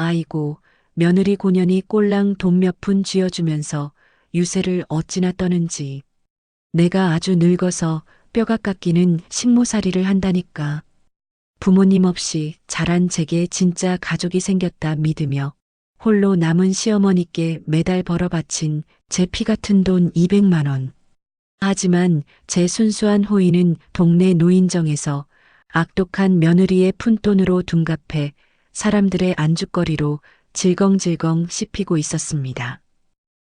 아이고, 며느리 고년이 꼴랑 돈 몇 푼 쥐어주면서 유세를 어찌나 떠는지. 내가 아주 늙어서 뼈가 깎이는 식모살이를 한다니까. 부모님 없이 자란 제게 진짜 가족이 생겼다 믿으며 홀로 남은 시어머니께 매달 벌어 바친 제 피 같은 돈 200만 원. 하지만 제 순수한 호의는 동네 노인정에서 악독한 며느리의 푼돈으로 둔갑해 사람들의 안주거리로 질겅질겅 씹히고 있었습니다.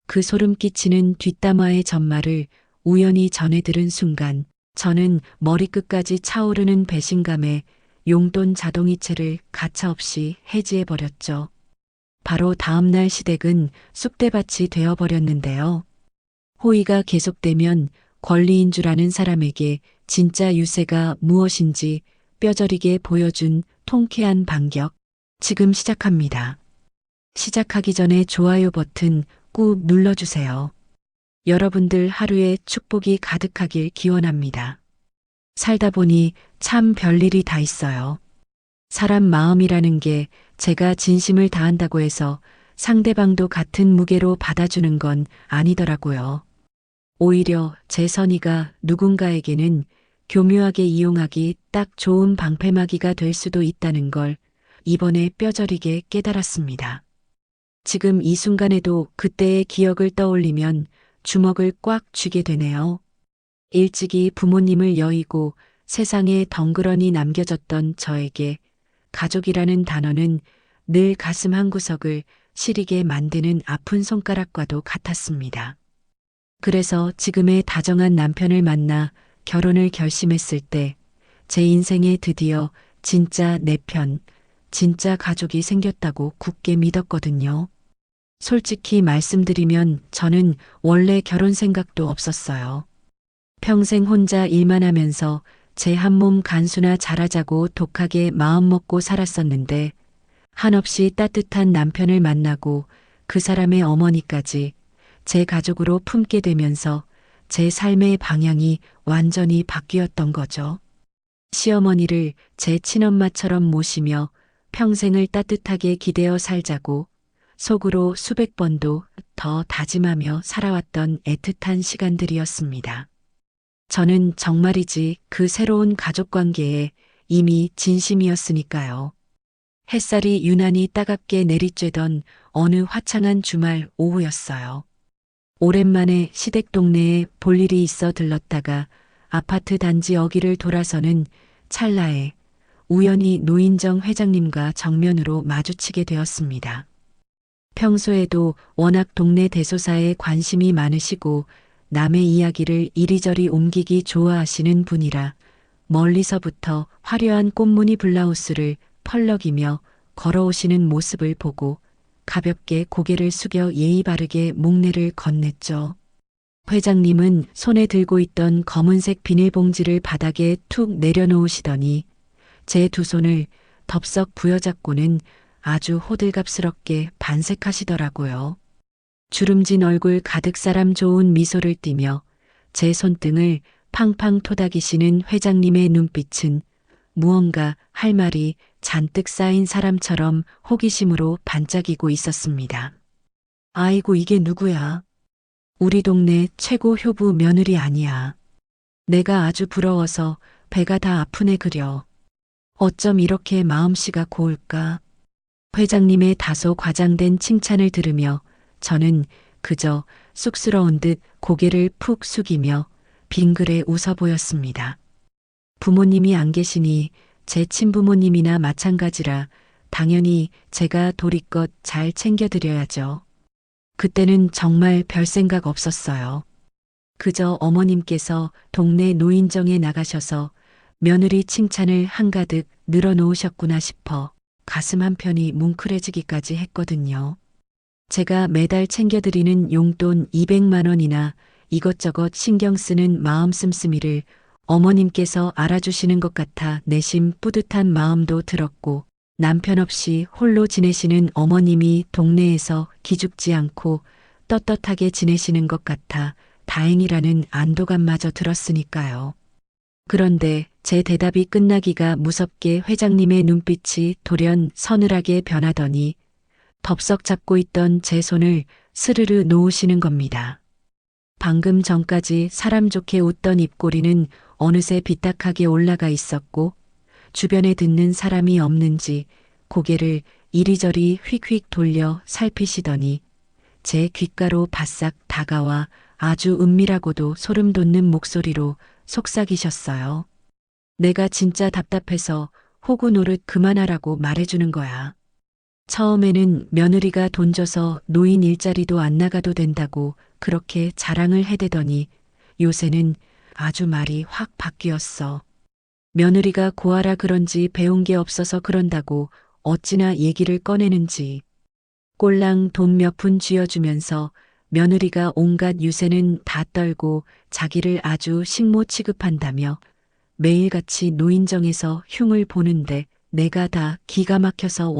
그 소름 끼치는 뒷담화의 전말을 우연히 전해 들은 순간 저는 머리끝까지 차오르는 배신감에 용돈 자동이체를 가차없이 해지해 버렸죠. 바로 다음날 시댁은 쑥대밭이 되어버렸는데요. 호의가 계속되면 권리인 줄 아는 사람에게 진짜 유세가 무엇인지 뼈저리게 보여준 통쾌한 반격. 지금 시작합니다. 시작하기 전에 좋아요 버튼 꾹 눌러주세요. 여러분들 하루에 축복이 가득하길 기원합니다. 살다 보니 참 별일이 다 있어요. 사람 마음이라는 게 제가 진심을 다한다고 해서 상대방도 같은 무게로 받아주는 건 아니더라고요. 오히려 제 선의가 누군가에게는 교묘하게 이용하기 딱 좋은 방패막이가 될 수도 있다는 걸 이번에 뼈저리게 깨달았습니다. 지금 이 순간에도 그때의 기억을 떠올리면 주먹을 꽉 쥐게 되네요. 일찍이 부모님을 여의고 세상에 덩그러니 남겨졌던 저에게 가족이라는 단어는 늘 가슴 한구석을 시리게 만드는 아픈 손가락과도 같았습니다. 그래서 지금의 다정한 남편을 만나 결혼을 결심했을 때 제 인생에 드디어 진짜 내 편, 진짜 가족이 생겼다고 굳게 믿었거든요. 솔직히 말씀드리면 저는 원래 결혼 생각도 없었어요. 평생 혼자 일만 하면서 제 한 몸 간수나 잘하자고 독하게 마음먹고 살았었는데 한없이 따뜻한 남편을 만나고 그 사람의 어머니까지 제 가족으로 품게 되면서 제 삶의 방향이 완전히 바뀌었던 거죠. 시어머니를 제 친엄마처럼 모시며 평생을 따뜻하게 기대어 살자고 속으로 수백 번도 더 다짐하며 살아왔던 애틋한 시간들이었습니다. 저는 정말이지 그 새로운 가족관계에 이미 진심이었으니까요. 햇살이 유난히 따갑게 내리쬐던 어느 화창한 주말 오후였어요. 오랜만에 시댁 동네에 볼 일이 있어 들렀다가 아파트 단지 어귀를 돌아서는 찰나에 우연히 노인정 회장님과 정면으로 마주치게 되었습니다. 평소에도 워낙 동네 대소사에 관심이 많으시고 남의 이야기를 이리저리 옮기기 좋아하시는 분이라 멀리서부터 화려한 꽃무늬 블라우스를 펄럭이며 걸어오시는 모습을 보고 가볍게 고개를 숙여 예의 바르게 목례를 건넸죠. 회장님은 손에 들고 있던 검은색 비닐봉지를 바닥에 툭 내려놓으시더니 제 두 손을 덥석 부여잡고는 아주 호들갑스럽게 반색하시더라고요. 주름진 얼굴 가득 사람 좋은 미소를 띠며 제 손등을 팡팡 토닥이시는 회장님의 눈빛은 무언가 할 말이 잔뜩 쌓인 사람처럼 호기심으로 반짝이고 있었습니다. 아이고 이게 누구야? 우리 동네 최고 효부 며느리 아니야. 내가 아주 부러워서 배가 다 아프네 그려. 어쩜 이렇게 마음씨가 고울까? 회장님의 다소 과장된 칭찬을 들으며 저는 그저 쑥스러운 듯 고개를 푹 숙이며 빙그레 웃어 보였습니다. 부모님이 안 계시니 제 친부모님이나 마찬가지라 당연히 제가 도리껏 잘 챙겨드려야죠. 그때는 정말 별 생각 없었어요. 그저 어머님께서 동네 노인정에 나가셔서 며느리 칭찬을 한가득 늘어놓으셨구나 싶어 가슴 한편이 뭉클해지기까지 했거든요. 제가 매달 챙겨드리는 용돈 200만 원이나 이것저것 신경 쓰는 마음 씀씀이를 어머님께서 알아주시는 것 같아 내심 뿌듯한 마음도 들었고 남편 없이 홀로 지내시는 어머님이 동네에서 기죽지 않고 떳떳하게 지내시는 것 같아 다행이라는 안도감마저 들었으니까요. 그런데 제 대답이 끝나기가 무섭게 회장님의 눈빛이 돌연 서늘하게 변하더니 덥석 잡고 있던 제 손을 스르르 놓으시는 겁니다. 방금 전까지 사람 좋게 웃던 입꼬리는 어느새 비딱하게 올라가 있었고 주변에 듣는 사람이 없는지 고개를 이리저리 휙휙 돌려 살피시더니 제 귓가로 바싹 다가와 아주 은밀하고도 소름 돋는 목소리로 속삭이셨어요. 내가 진짜 답답해서 호구 노릇 그만하라고 말해주는 거야. 처음에는 며느리가 돈 줘서 노인 일자리도 안 나가도 된다고 그렇게 자랑을 해대더니 요새는 아주 말이 확 바뀌었어. 며느리가 고아라 그런지 배운 게 없어서 그런다고 어찌나 얘기를 꺼내는지. 꼴랑 돈 몇 푼 쥐어주면서 며느리가 온갖 유세는 다 떨고 자기를 아주 식모 취급한다며 매일같이 노인정에서 흉을 보는데 내가 다 기가 막혀서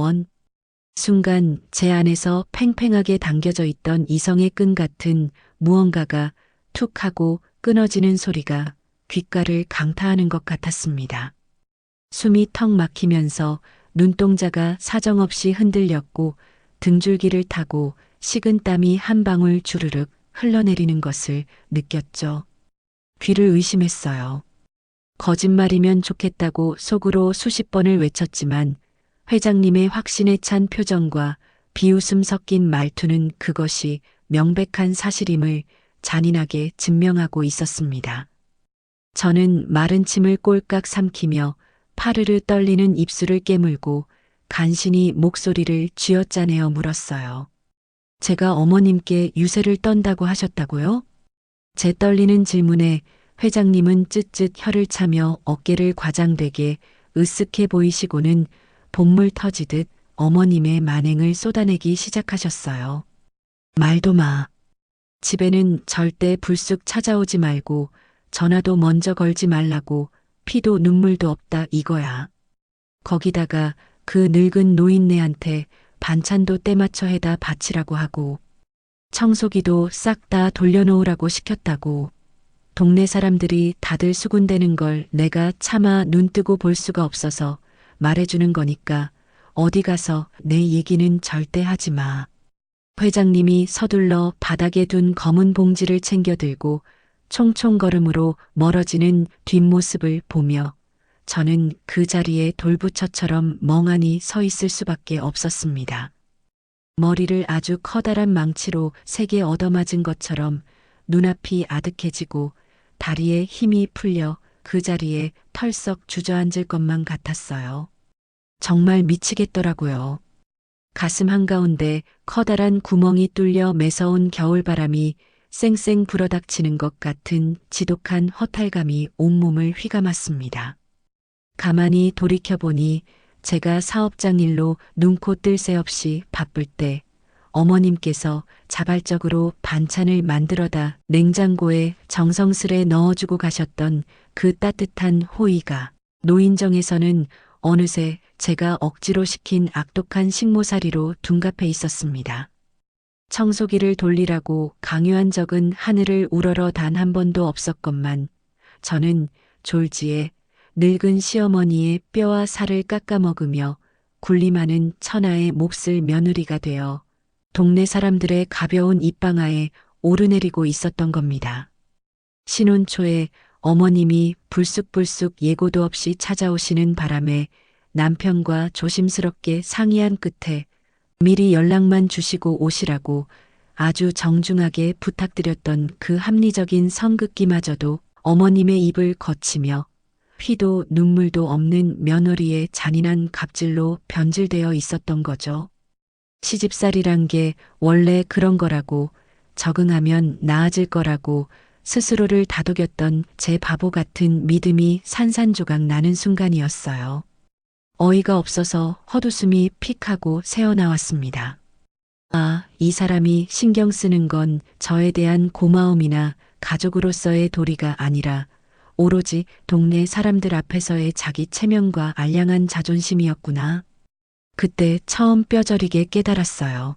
순간 제 안에서 팽팽하게 당겨져 있던 이성의 끈 같은 무언가가 툭 하고 끊어지는 소리가 귓가를 강타하는 것 같았습니다. 숨이 턱 막히면서 눈동자가 사정없이 흔들렸고 등줄기를 타고 식은 땀이 한 방울 주르륵 흘러내리는 것을 느꼈죠. 귀를 의심했어요. 거짓말이면 좋겠다고 속으로 수십 번을 외쳤지만 회장님의 확신에 찬 표정과 비웃음 섞인 말투는 그것이 명백한 사실임을 잔인하게 증명하고 있었습니다. 저는 마른 침을 꼴깍 삼키며 파르르 떨리는 입술을 깨물고 간신히 목소리를 쥐어짜내어 물었어요. 제가 어머님께 유세를 떤다고 하셨다고요? 제 떨리는 질문에 회장님은 쯧쯧 혀를 차며 어깨를 과장되게 으쓱해 보이시고는 본물 터지듯 어머님의 만행을 쏟아내기 시작하셨어요. 말도 마. 집에는 절대 불쑥 찾아오지 말고 전화도 먼저 걸지 말라고 피도 눈물도 없다 이거야. 거기다가 그 늙은 노인네한테 반찬도 때맞춰 해다 바치라고 하고 청소기도 싹 다 돌려놓으라고 시켰다고. 동네 사람들이 다들 수군대는 걸 내가 차마 눈뜨고 볼 수가 없어서 말해주는 거니까 어디 가서 내 얘기는 절대 하지 마. 회장님이 서둘러 바닥에 둔 검은 봉지를 챙겨 들고 총총 걸음으로 멀어지는 뒷모습을 보며 저는 그 자리에 돌부처처럼 멍하니 서 있을 수밖에 없었습니다. 머리를 아주 커다란 망치로 세게 얻어맞은 것처럼 눈앞이 아득해지고 다리에 힘이 풀려 그 자리에 털썩 주저앉을 것만 같았어요. 정말 미치겠더라고요. 가슴 한가운데 커다란 구멍이 뚫려 매서운 겨울바람이 쌩쌩 불어닥치는 것 같은 지독한 허탈감이 온몸을 휘감았습니다. 가만히 돌이켜보니 제가 사업장 일로 눈코 뜰 새 없이 바쁠 때 어머님께서 자발적으로 반찬을 만들어다 냉장고에 정성스레 넣어주고 가셨던 그 따뜻한 호의가 노인정에서는 어느새 제가 억지로 시킨 악독한 식모살이로 둔갑해 있었습니다. 청소기를 돌리라고 강요한 적은 하늘을 우러러 단 한 번도 없었건만 저는 졸지에 늙은 시어머니의 뼈와 살을 깎아먹으며 군림하는 천하의 몹쓸 며느리가 되어 동네 사람들의 가벼운 입방아에 오르내리고 있었던 겁니다. 신혼 초에 어머님이 불쑥불쑥 예고도 없이 찾아오시는 바람에 남편과 조심스럽게 상의한 끝에 미리 연락만 주시고 오시라고 아주 정중하게 부탁드렸던 그 합리적인 성급기마저도 어머님의 입을 거치며 피도 눈물도 없는 며느리의 잔인한 갑질로 변질되어 있었던 거죠. 시집살이란 게 원래 그런 거라고, 적응하면 나아질 거라고 스스로를 다독였던 제 바보 같은 믿음이 산산조각 나는 순간이었어요. 어이가 없어서 헛웃음이 픽 하고 새어나왔습니다. 아, 이 사람이 신경 쓰는 건 저에 대한 고마움이나 가족으로서의 도리가 아니라 오로지 동네 사람들 앞에서의 자기 체면과 알량한 자존심이었구나. 그때 처음 뼈저리게 깨달았어요.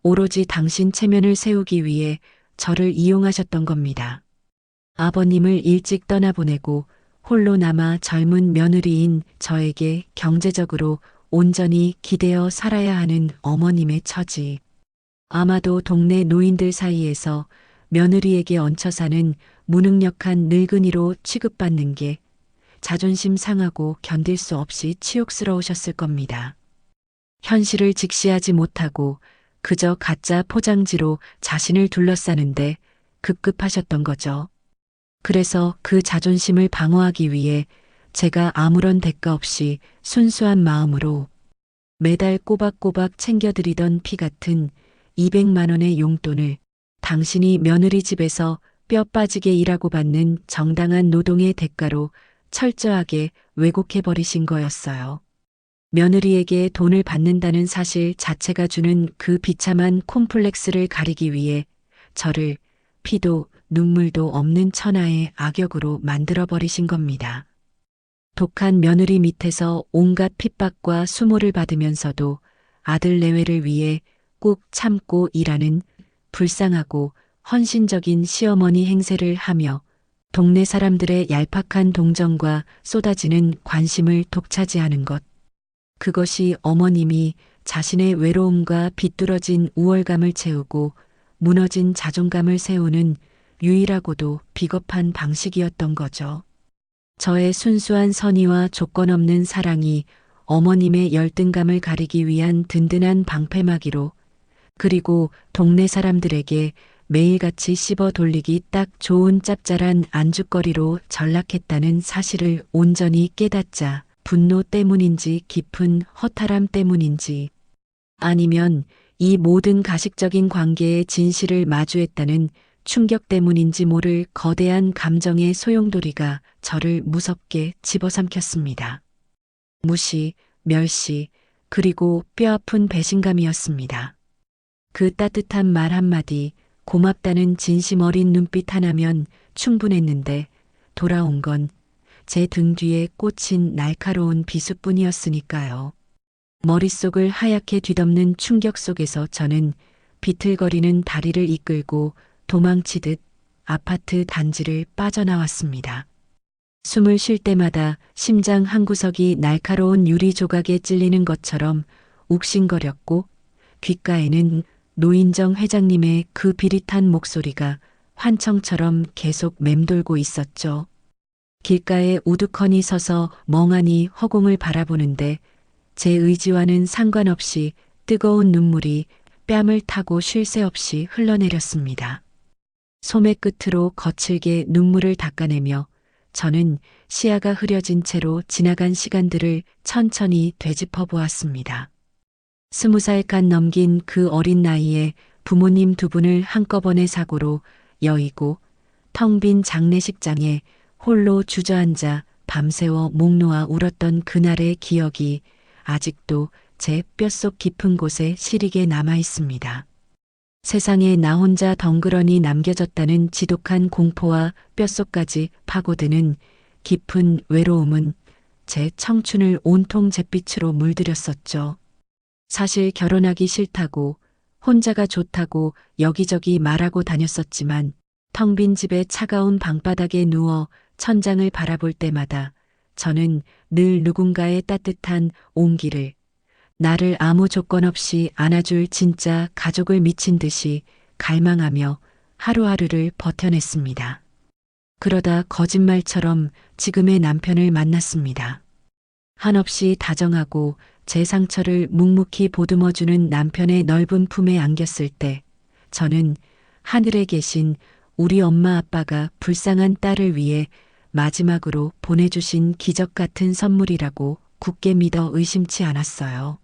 오로지 당신 체면을 세우기 위해 저를 이용하셨던 겁니다. 아버님을 일찍 떠나보내고 홀로 남아 젊은 며느리인 저에게 경제적으로 온전히 기대어 살아야 하는 어머님의 처지. 아마도 동네 노인들 사이에서 며느리에게 얹혀 사는 무능력한 늙은이로 취급받는 게 자존심 상하고 견딜 수 없이 치욕스러우셨을 겁니다. 현실을 직시하지 못하고 그저 가짜 포장지로 자신을 둘러싸는데 급급하셨던 거죠. 그래서 그 자존심을 방어하기 위해 제가 아무런 대가 없이 순수한 마음으로 매달 꼬박꼬박 챙겨드리던 피 같은 200만 원의 용돈을 당신이 며느리 집에서 뼈 빠지게 일하고 받는 정당한 노동의 대가로 철저하게 왜곡해버리신 거였어요. 며느리에게 돈을 받는다는 사실 자체가 주는 그 비참한 콤플렉스를 가리기 위해 저를 피도 눈물도 없는 천하의 악역으로 만들어버리신 겁니다. 독한 며느리 밑에서 온갖 핍박과 수모를 받으면서도 아들 내외를 위해 꾹 참고 일하는 불쌍하고 헌신적인 시어머니 행세를 하며 동네 사람들의 얄팍한 동정과 쏟아지는 관심을 독차지하는 것. 그것이 어머님이 자신의 외로움과 비뚤어진 우월감을 채우고 무너진 자존감을 세우는 유일하고도 비겁한 방식이었던 거죠. 저의 순수한 선의와 조건 없는 사랑이 어머님의 열등감을 가리기 위한 든든한 방패막이로, 그리고 동네 사람들에게 매일같이 씹어 돌리기 딱 좋은 짭짤한 안주거리로 전락했다는 사실을 온전히 깨닫자 분노 때문인지 깊은 허탈함 때문인지, 아니면 이 모든 가식적인 관계의 진실을 마주했다는 충격 때문인지 모를 거대한 감정의 소용돌이가 저를 무섭게 집어삼켰습니다. 무시, 멸시, 그리고 뼈아픈 배신감이었습니다. 그 따뜻한 말 한마디, 고맙다는 진심 어린 눈빛 하나면 충분했는데 돌아온 건 제 등 뒤에 꽂힌 날카로운 비수뿐이었으니까요. 머릿속을 하얗게 뒤덮는 충격 속에서 저는 비틀거리는 다리를 이끌고 도망치듯 아파트 단지를 빠져나왔습니다. 숨을 쉴 때마다 심장 한구석이 날카로운 유리 조각에 찔리는 것처럼 욱신거렸고, 귓가에는 노인정 회장님의 그 비릿한 목소리가 환청처럼 계속 맴돌고 있었죠. 길가에 우두커니 서서 멍하니 허공을 바라보는데 제 의지와는 상관없이 뜨거운 눈물이 뺨을 타고 쉴 새 없이 흘러내렸습니다. 소매 끝으로 거칠게 눈물을 닦아내며 저는 시야가 흐려진 채로 지나간 시간들을 천천히 되짚어 보았습니다. 20살간 넘긴 그 어린 나이에 부모님 두 분을 한꺼번에 사고로 여의고 텅 빈 장례식장에 홀로 주저앉아 밤새워 목 놓아 울었던 그날의 기억이 아직도 제 뼛속 깊은 곳에 시리게 남아 있습니다. 세상에 나 혼자 덩그러니 남겨졌다는 지독한 공포와 뼛속까지 파고드는 깊은 외로움은 제 청춘을 온통 잿빛으로 물들였었죠. 사실 결혼하기 싫다고, 혼자가 좋다고 여기저기 말하고 다녔었지만 텅 빈 집의 차가운 방바닥에 누워 천장을 바라볼 때마다 저는 늘 누군가의 따뜻한 온기를, 나를 아무 조건 없이 안아줄 진짜 가족을 미친 듯이 갈망하며 하루하루를 버텨냈습니다. 그러다 거짓말처럼 지금의 남편을 만났습니다. 한없이 다정하고 제 상처를 묵묵히 보듬어주는 남편의 넓은 품에 안겼을 때 저는 하늘에 계신 우리 엄마 아빠가 불쌍한 딸을 위해 마지막으로 보내주신 기적 같은 선물이라고 굳게 믿어 의심치 않았어요.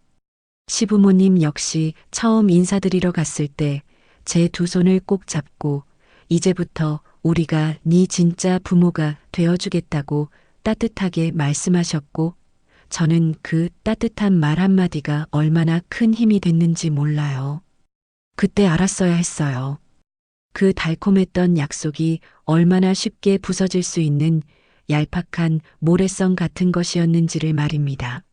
시부모님 역시 처음 인사드리러 갔을 때 제 두 손을 꼭 잡고 이제부터 우리가 네 진짜 부모가 되어주겠다고 따뜻하게 말씀하셨고, 저는 그 따뜻한 말 한마디가 얼마나 큰 힘이 됐는지 몰라요. 그때 알았어야 했어요. 그 달콤했던 약속이 얼마나 쉽게 부서질 수 있는 얄팍한 모래성 같은 것이었는지를 말입니다.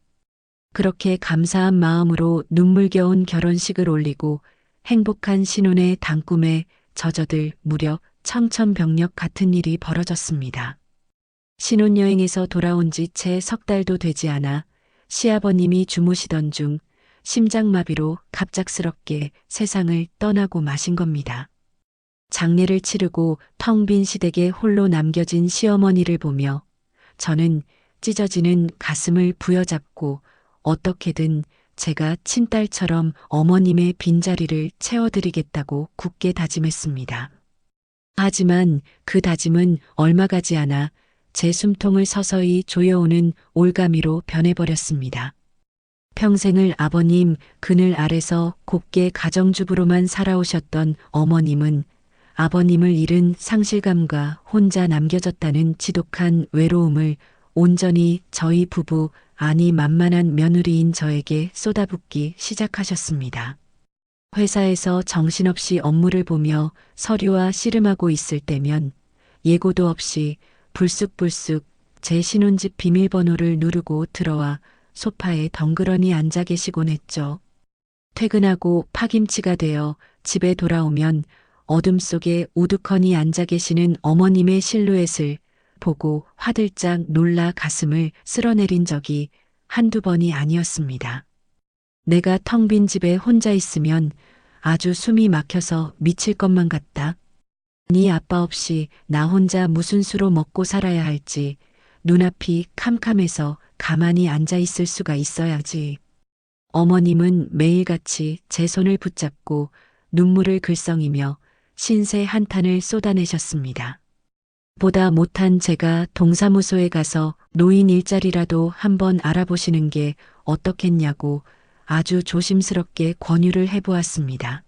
그렇게 감사한 마음으로 눈물겨운 결혼식을 올리고 행복한 신혼의 단꿈에 젖어들 무려 청천벽력 같은 일이 벌어졌습니다. 신혼여행에서 돌아온 지 채 석 달도 되지 않아 시아버님이 주무시던 중 심장마비로 갑작스럽게 세상을 떠나고 마신 겁니다. 장례를 치르고 텅 빈 시댁에 홀로 남겨진 시어머니를 보며 저는 찢어지는 가슴을 부여잡고 어떻게든 제가 친딸처럼 어머님의 빈자리를 채워드리겠다고 굳게 다짐했습니다. 하지만 그 다짐은 얼마 가지 않아 제 숨통을 서서히 조여오는 올가미로 변해버렸습니다. 평생을 아버님 그늘 아래서 곱게 가정주부로만 살아오셨던 어머님은 아버님을 잃은 상실감과 혼자 남겨졌다는 지독한 외로움을 온전히 저희 부부, 아니 만만한 며느리인 저에게 쏟아붓기 시작하셨습니다. 회사에서 정신없이 업무를 보며 서류와 씨름하고 있을 때면 예고도 없이 불쑥불쑥 제 신혼집 비밀번호를 누르고 들어와 소파에 덩그러니 앉아 계시곤 했죠. 퇴근하고 파김치가 되어 집에 돌아오면 어둠 속에 우두커니 앉아 계시는 어머님의 실루엣을 보고 화들짝 놀라 가슴을 쓸어내린 적이 한두 번이 아니었습니다. 내가 텅 빈 집에 혼자 있으면 아주 숨이 막혀서 미칠 것만 같다. 네 아빠 없이 나 혼자 무슨 수로 먹고 살아야 할지 눈앞이 캄캄해서 가만히 앉아 있을 수가 있어야지. 어머님은 매일같이 제 손을 붙잡고 눈물을 글썽이며 신세 한탄을 쏟아내셨습니다. 보다 못한 제가 동사무소에 가서 노인 일자리라도 한번 알아보시는 게 어떻겠냐고 아주 조심스럽게 권유를 해보았습니다.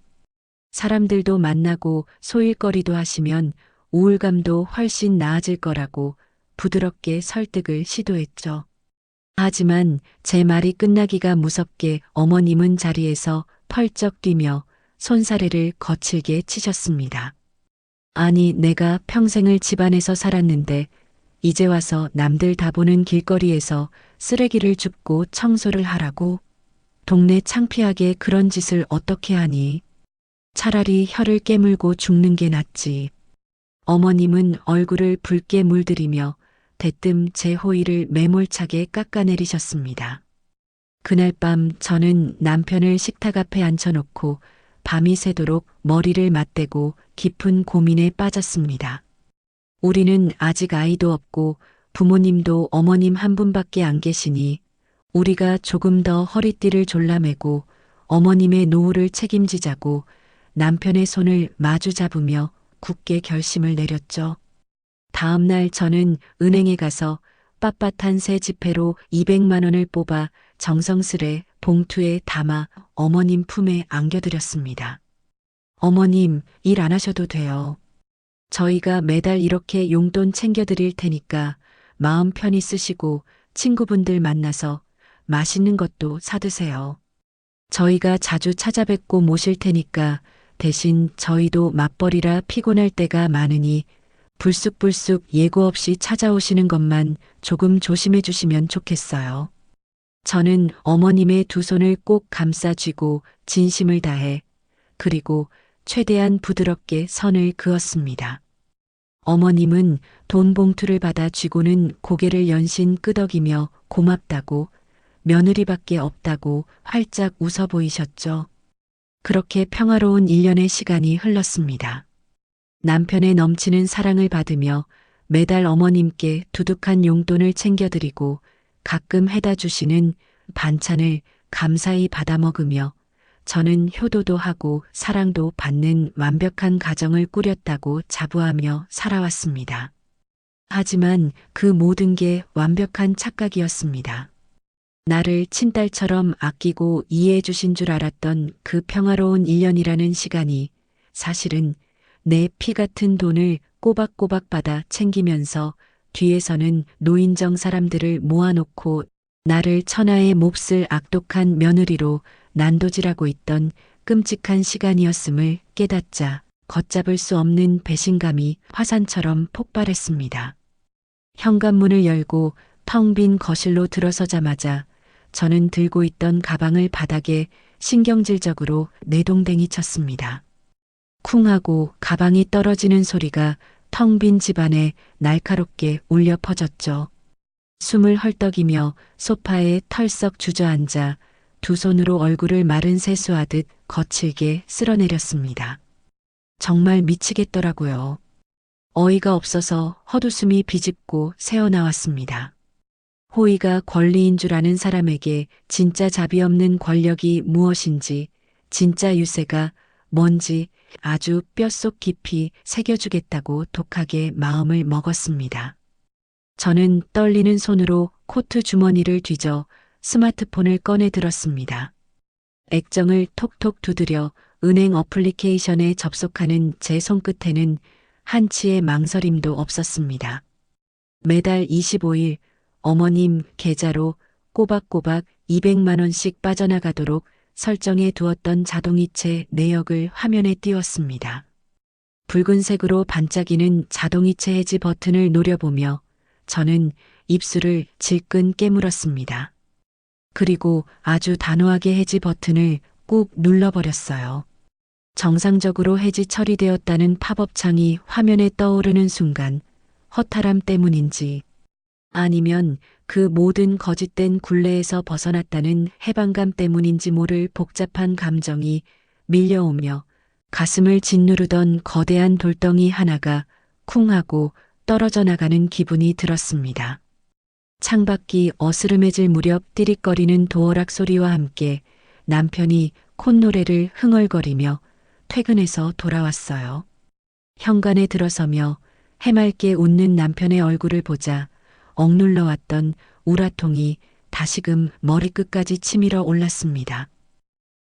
사람들도 만나고 소일거리도 하시면 우울감도 훨씬 나아질 거라고 부드럽게 설득을 시도했죠. 하지만 제 말이 끝나기가 무섭게 어머님은 자리에서 펄쩍 뛰며 손사래를 거칠게 치셨습니다. 아니, 내가 평생을 집안에서 살았는데 이제 와서 남들 다 보는 길거리에서 쓰레기를 줍고 청소를 하라고? 동네 창피하게 그런 짓을 어떻게 하니? 차라리 혀를 깨물고 죽는 게 낫지. 어머님은 얼굴을 붉게 물들이며 대뜸 제 호의를 매몰차게 깎아내리셨습니다. 그날 밤 저는 남편을 식탁 앞에 앉혀놓고 밤이 새도록 머리를 맞대고 깊은 고민에 빠졌습니다. 우리는 아직 아이도 없고 부모님도 어머님 한 분밖에 안 계시니 우리가 조금 더 허리띠를 졸라매고 어머님의 노후를 책임지자고 남편의 손을 마주 잡으며 굳게 결심을 내렸죠. 다음 날 저는 은행에 가서 빳빳한 새 지폐로 200만 원을 뽑아 정성스레 봉투에 담아 어머님 품에 안겨드렸습니다. 어머님, 일 안 하셔도 돼요. 저희가 매달 이렇게 용돈 챙겨드릴 테니까 마음 편히 쓰시고 친구분들 만나서 맛있는 것도 사드세요. 저희가 자주 찾아뵙고 모실 테니까 대신 저희도 맞벌이라 피곤할 때가 많으니 불쑥불쑥 예고 없이 찾아오시는 것만 조금 조심해 주시면 좋겠어요. 저는 어머님의 두 손을 꼭 감싸 쥐고 진심을 다해 그리고 최대한 부드럽게 선을 그었습니다. 어머님은 돈 봉투를 받아 쥐고는 고개를 연신 끄덕이며 고맙다고 며느리밖에 없다고 활짝 웃어 보이셨죠. 그렇게 평화로운 1년의 시간이 흘렀습니다. 남편의 넘치는 사랑을 받으며 매달 어머님께 두둑한 용돈을 챙겨드리고 가끔 해다 주시는 반찬을 감사히 받아 먹으며 저는 효도도 하고 사랑도 받는 완벽한 가정을 꾸렸다고 자부하며 살아왔습니다. 하지만 그 모든 게 완벽한 착각이었습니다. 나를 친딸처럼 아끼고 이해해 주신 줄 알았던 그 평화로운 1년이라는 시간이 사실은 내 피 같은 돈을 꼬박꼬박 받아 챙기면서 뒤에서는 노인정 사람들을 모아놓고 나를 천하의 몹쓸 악독한 며느리로 난도질하고 있던 끔찍한 시간이었음을 깨닫자 걷잡을 수 없는 배신감이 화산처럼 폭발했습니다. 현관문을 열고 텅 빈 거실로 들어서자마자 저는 들고 있던 가방을 바닥에 신경질적으로 내동댕이 쳤습니다. 쿵 하고 가방이 떨어지는 소리가 텅 빈 집안에 날카롭게 울려 퍼졌죠. 숨을 헐떡이며 소파에 털썩 주저앉아 두 손으로 얼굴을 마른 세수하듯 거칠게 쓸어내렸습니다. 정말 미치겠더라고요. 어이가 없어서 헛웃음이 비집고 새어나왔습니다. 호의가 권리인 줄 아는 사람에게 진짜 자비 없는 권력이 무엇인지, 진짜 유세가 뭔지 아주 뼛속 깊이 새겨주겠다고 독하게 마음을 먹었습니다. 저는 떨리는 손으로 코트 주머니를 뒤져 스마트폰을 꺼내 들었습니다. 액정을 톡톡 두드려 은행 어플리케이션에 접속하는 제 손끝에는 한치의 망설임도 없었습니다. 매달 25일 어머님 계좌로 꼬박꼬박 200만 원씩 빠져나가도록 설정해 두었던 자동이체 내역을 화면에 띄웠습니다. 붉은색으로 반짝이는 자동이체 해지 버튼을 노려보며 저는 입술을 질끈 깨물었습니다. 그리고 아주 단호하게 해지 버튼을 꾹 눌러버렸어요. 정상적으로 해지 처리되었다는 팝업창이 화면에 떠오르는 순간 허탈함 때문인지 아니면 그 모든 거짓된 굴레에서 벗어났다는 해방감 때문인지 모를 복잡한 감정이 밀려오며 가슴을 짓누르던 거대한 돌덩이 하나가 쿵 하고 떨어져 나가는 기분이 들었습니다. 창밖이 어스름해질 무렵 띠릭거리는 도어락 소리와 함께 남편이 콧노래를 흥얼거리며 퇴근해서 돌아왔어요. 현관에 들어서며 해맑게 웃는 남편의 얼굴을 보자 억눌러 왔던 우라통이 다시금 머리끝까지 치밀어 올랐습니다.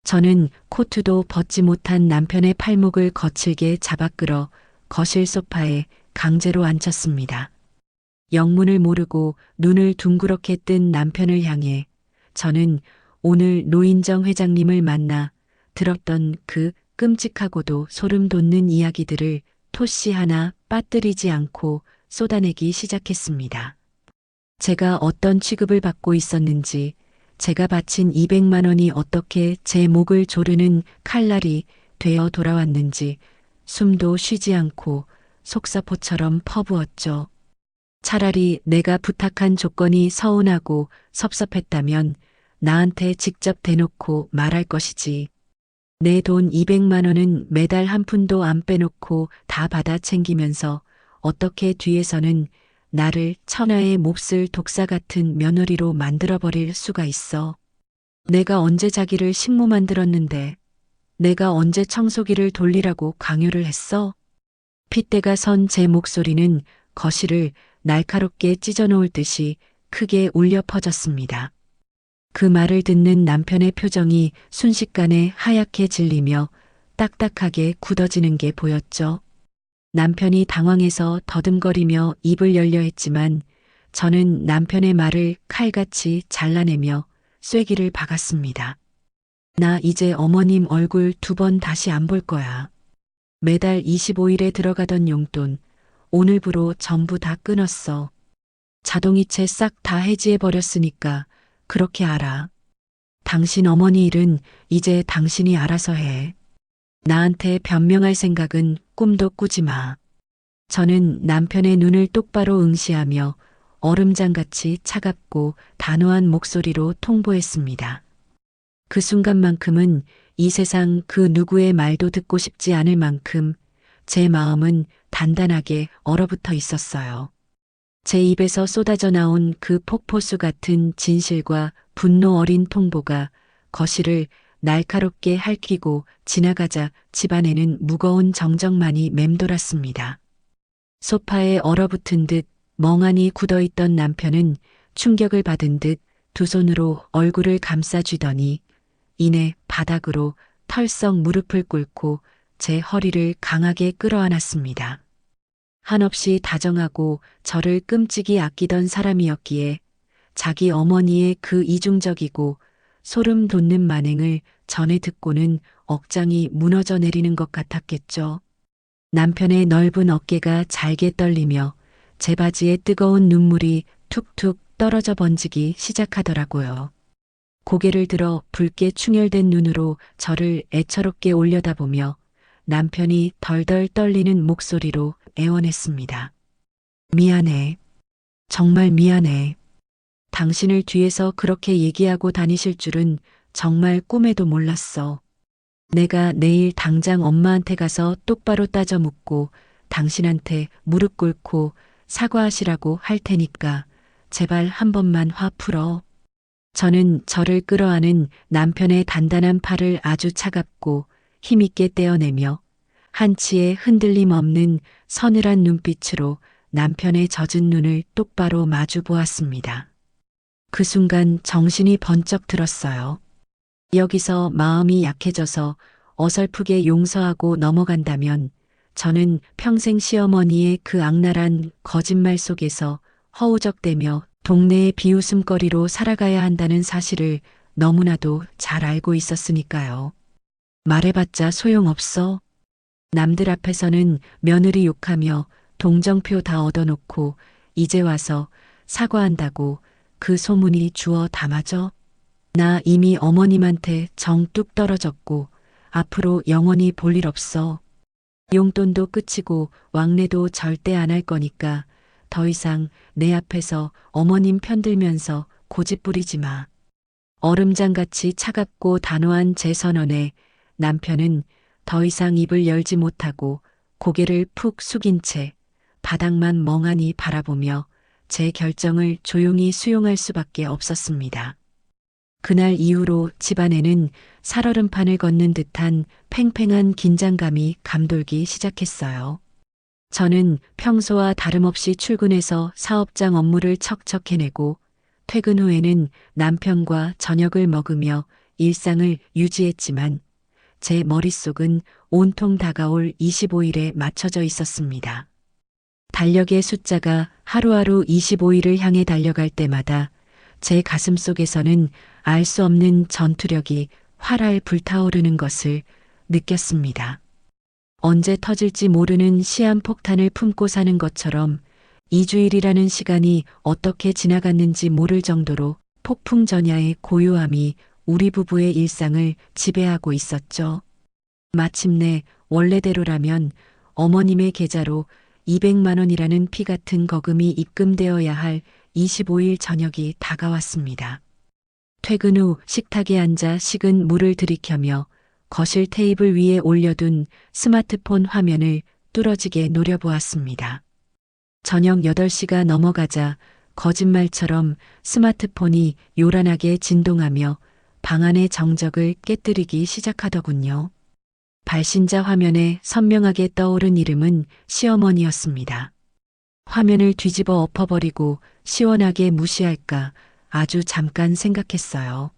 저는 코트도 벗지 못한 남편의 팔목을 거칠게 잡아 끌어 거실 소파에 강제로 앉혔습니다. 영문을 모르고 눈을 둥그렇게 뜬 남편을 향해 저는 오늘 노인정 회장님을 만나 들었던 그 끔찍하고도 소름 돋는 이야기들을 토시 하나 빠뜨리지 않고 쏟아내기 시작했습니다. 제가 어떤 취급을 받고 있었는지, 제가 바친 200만 원이 어떻게 제 목을 조르는 칼날이 되어 돌아왔는지 숨도 쉬지 않고 속사포처럼 퍼부었죠. 차라리 내가 부탁한 조건이 서운하고 섭섭했다면 나한테 직접 대놓고 말할 것이지. 내 돈 200만 원은 매달 한 푼도 안 빼놓고 다 받아 챙기면서 어떻게 뒤에서는 나를 천하의 몹쓸 독사 같은 며느리로 만들어버릴 수가 있어. 내가 언제 자기를 식모 만들었는데, 내가 언제 청소기를 돌리라고 강요를 했어? 핏대가 선 제 목소리는 거실을 날카롭게 찢어놓을 듯이 크게 울려 퍼졌습니다. 그 말을 듣는 남편의 표정이 순식간에 하얗게 질리며 딱딱하게 굳어지는 게 보였죠. 남편이 당황해서 더듬거리며 입을 열려 했지만 저는 남편의 말을 칼같이 잘라내며 쐐기를 박았습니다. 나 이제 어머님 얼굴 2번 다시 안 볼 거야. 매달 25일에 들어가던 용돈 오늘부로 전부 다 끊었어. 자동이체 싹 다 해지해버렸으니까 그렇게 알아. 당신 어머니 일은 이제 당신이 알아서 해. 나한테 변명할 생각은 꿈도 꾸지 마. 저는 남편의 눈을 똑바로 응시하며 얼음장같이 차갑고 단호한 목소리로 통보했습니다. 그 순간만큼은 이 세상 그 누구의 말도 듣고 싶지 않을 만큼 제 마음은 단단하게 얼어붙어 있었어요. 제 입에서 쏟아져 나온 그 폭포수 같은 진실과 분노 어린 통보가 거실을 날카롭게 핥히고 지나가자 집안에는 무거운 정적만이 맴돌았습니다. 소파에 얼어붙은 듯 멍하니 굳어있던 남편은 충격을 받은 듯 두 손으로 얼굴을 감싸쥐더니 이내 바닥으로 털썩 무릎을 꿇고 제 허리를 강하게 끌어안았습니다. 한없이 다정하고 저를 끔찍이 아끼던 사람이었기에 자기 어머니의 그 이중적이고 소름 돋는 만행을 전에 듣고는 억장이 무너져 내리는 것 같았겠죠. 남편의 넓은 어깨가 잘게 떨리며 제 바지에 뜨거운 눈물이 툭툭 떨어져 번지기 시작하더라고요. 고개를 들어 붉게 충혈된 눈으로 저를 애처롭게 올려다보며 남편이 덜덜 떨리는 목소리로 애원했습니다. 미안해. 정말 미안해. 당신을 뒤에서 그렇게 얘기하고 다니실 줄은 정말 꿈에도 몰랐어. 내가 내일 당장 엄마한테 가서 똑바로 따져 묻고 당신한테 무릎 꿇고 사과하시라고 할 테니까 제발 한 번만 화 풀어. 저는 저를 끌어안은 남편의 단단한 팔을 아주 차갑고 힘있게 떼어내며 한치의 흔들림 없는 서늘한 눈빛으로 남편의 젖은 눈을 똑바로 마주 보았습니다. 그 순간 정신이 번쩍 들었어요. 여기서 마음이 약해져서 어설프게 용서하고 넘어간다면 저는 평생 시어머니의 그 악랄한 거짓말 속에서 허우적대며 동네의 비웃음거리로 살아가야 한다는 사실을 너무나도 잘 알고 있었으니까요. 말해봤자 소용없어. 남들 앞에서는 며느리 욕하며 동정표 다 얻어놓고 이제 와서 사과한다고 그 소문이 주워 담아져? 나 이미 어머님한테 정 뚝 떨어졌고 앞으로 영원히 볼 일 없어. 용돈도 끝이고 왕래도 절대 안 할 거니까 더 이상 내 앞에서 어머님 편들면서 고집 부리지 마. 얼음장같이 차갑고 단호한 제 선언에 남편은 더 이상 입을 열지 못하고 고개를 푹 숙인 채 바닥만 멍하니 바라보며 제 결정을 조용히 수용할 수밖에 없었습니다. 그날 이후로 집안에는 살얼음판을 걷는 듯한 팽팽한 긴장감이 감돌기 시작했어요. 저는 평소와 다름없이 출근해서 사업장 업무를 척척 해내고 퇴근 후에는 남편과 저녁을 먹으며 일상을 유지했지만 제 머릿속은 온통 다가올 25일에 맞춰져 있었습니다. 달력의 숫자가 하루하루 25일을 향해 달려갈 때마다 제 가슴 속에서는 알 수 없는 전투력이 활활 불타오르는 것을 느꼈습니다. 언제 터질지 모르는 시한폭탄을 품고 사는 것처럼 2주일이라는 시간이 어떻게 지나갔는지 모를 정도로 폭풍전야의 고요함이 우리 부부의 일상을 지배하고 있었죠. 마침내 원래대로라면 어머님의 계좌로 200만 원이라는 피 같은 거금이 입금되어야 할 25일 저녁이 다가왔습니다. 퇴근 후 식탁에 앉아 식은 물을 들이켜며 거실 테이블 위에 올려둔 스마트폰 화면을 뚫어지게 노려보았습니다. 저녁 8시가 넘어가자 거짓말처럼 스마트폰이 요란하게 진동하며 방 안의 정적을 깨뜨리기 시작하더군요. 발신자 화면에 선명하게 떠오른 이름은 시어머니였습니다. 화면을 뒤집어 엎어버리고 시원하게 무시할까 아주 잠깐 생각했어요.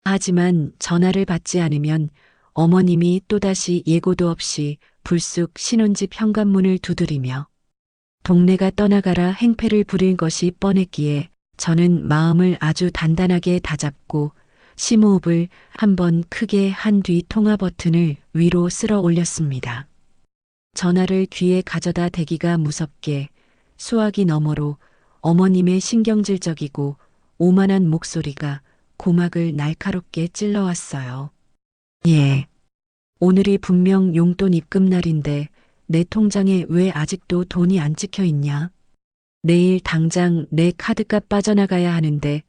하지만 전화를 받지 않으면 어머님이 또다시 예고도 없이 불쑥 신혼집 현관문을 두드리며 동네가 떠나가라 행패를 부릴 것이 뻔했기에 저는 마음을 아주 단단하게 다잡고 심호흡을 한번 크게 한 뒤 통화 버튼을 위로 쓸어 올렸습니다. 전화를 귀에 가져다 대기가 무섭게 수화기 너머로 어머님의 신경질적이고 오만한 목소리가 고막을 날카롭게 찔러왔어요. 예. 오늘이 분명 용돈 입금 날인데 내 통장에 왜 아직도 돈이 안 찍혀 있냐? 내일 당장 내 카드값 빠져나가야 하는데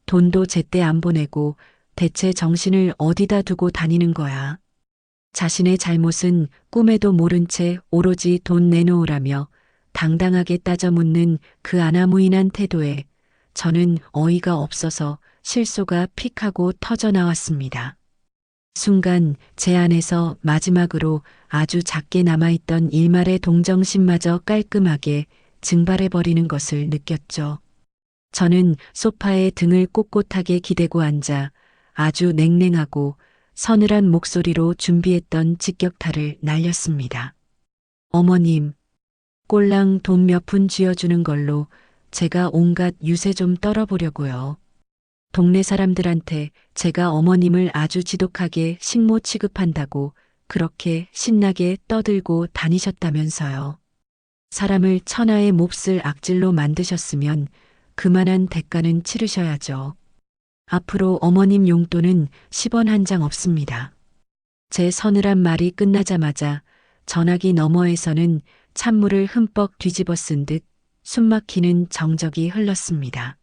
돈도 제때 안 보내고 대체 정신을 어디다 두고 다니는 거야? 자신의 잘못은 꿈에도 모른 채 오로지 돈 내놓으라며 당당하게 따져 묻는 그 아나무인한 태도에 저는 어이가 없어서 실소가 픽하고 터져 나왔습니다. 순간 제 안에서 마지막으로 아주 작게 남아있던 일말의 동정심마저 깔끔하게 증발해버리는 것을 느꼈죠. 저는 소파에 등을 꼿꼿하게 기대고 앉아 아주 냉랭하고 서늘한 목소리로 준비했던 직격탄을 날렸습니다. 어머님, 꼴랑 돈 몇 푼 쥐어주는 걸로 제가 온갖 유세 좀 떨어보려고요. 동네 사람들한테 제가 어머님을 아주 지독하게 식모 취급한다고 그렇게 신나게 떠들고 다니셨다면서요. 사람을 천하의 몹쓸 악질로 만드셨으면 그만한 대가는 치르셔야죠. 앞으로 어머님 용돈은 10원 한 장 없습니다. 제 서늘한 말이 끝나자마자 전화기 너머에서는 찬물을 흠뻑 뒤집어 쓴 듯 숨막히는 정적이 흘렀습니다.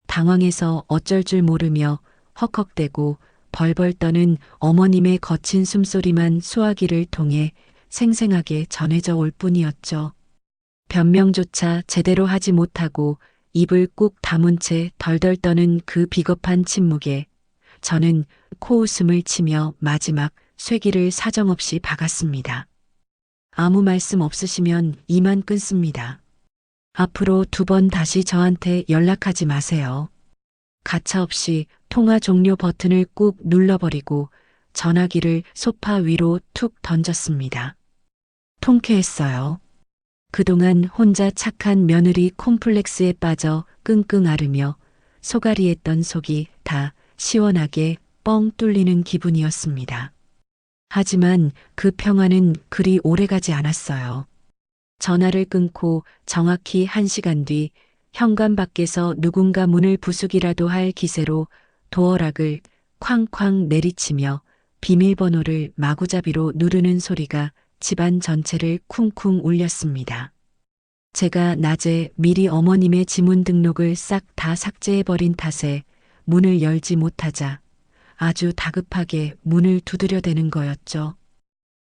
당황해서 어쩔 줄 모르며 헉헉대고 벌벌 떠는 어머님의 거친 숨소리만 수화기를 통해 생생하게 전해져 올 뿐이었죠. 변명조차 제대로 하지 못하고 입을 꾹 다문 채 덜덜 떠는 그 비겁한 침묵에 저는 코웃음을 치며 마지막 쐐기를 사정없이 박았습니다. 아무 말씀 없으시면 이만 끊습니다. 앞으로 2번 다시 저한테 연락하지 마세요. 가차없이 통화 종료 버튼을 꾹 눌러버리고 전화기를 소파 위로 툭 던졌습니다. 통쾌했어요. 그동안 혼자 착한 며느리 콤플렉스에 빠져 끙끙 앓으며 소갈이했던 속이 다 시원하게 뻥 뚫리는 기분이었습니다. 하지만 그 평화는 그리 오래가지 않았어요. 전화를 끊고 정확히 1시간 뒤 현관 밖에서 누군가 문을 부수기라도 할 기세로 도어락을 쾅쾅 내리치며 비밀번호를 마구잡이로 누르는 소리가 집안 전체를 쿵쿵 울렸습니다. 제가 낮에 미리 어머님의 지문 등록을 싹 다 삭제해버린 탓에 문을 열지 못하자 아주 다급하게 문을 두드려대는 거였죠.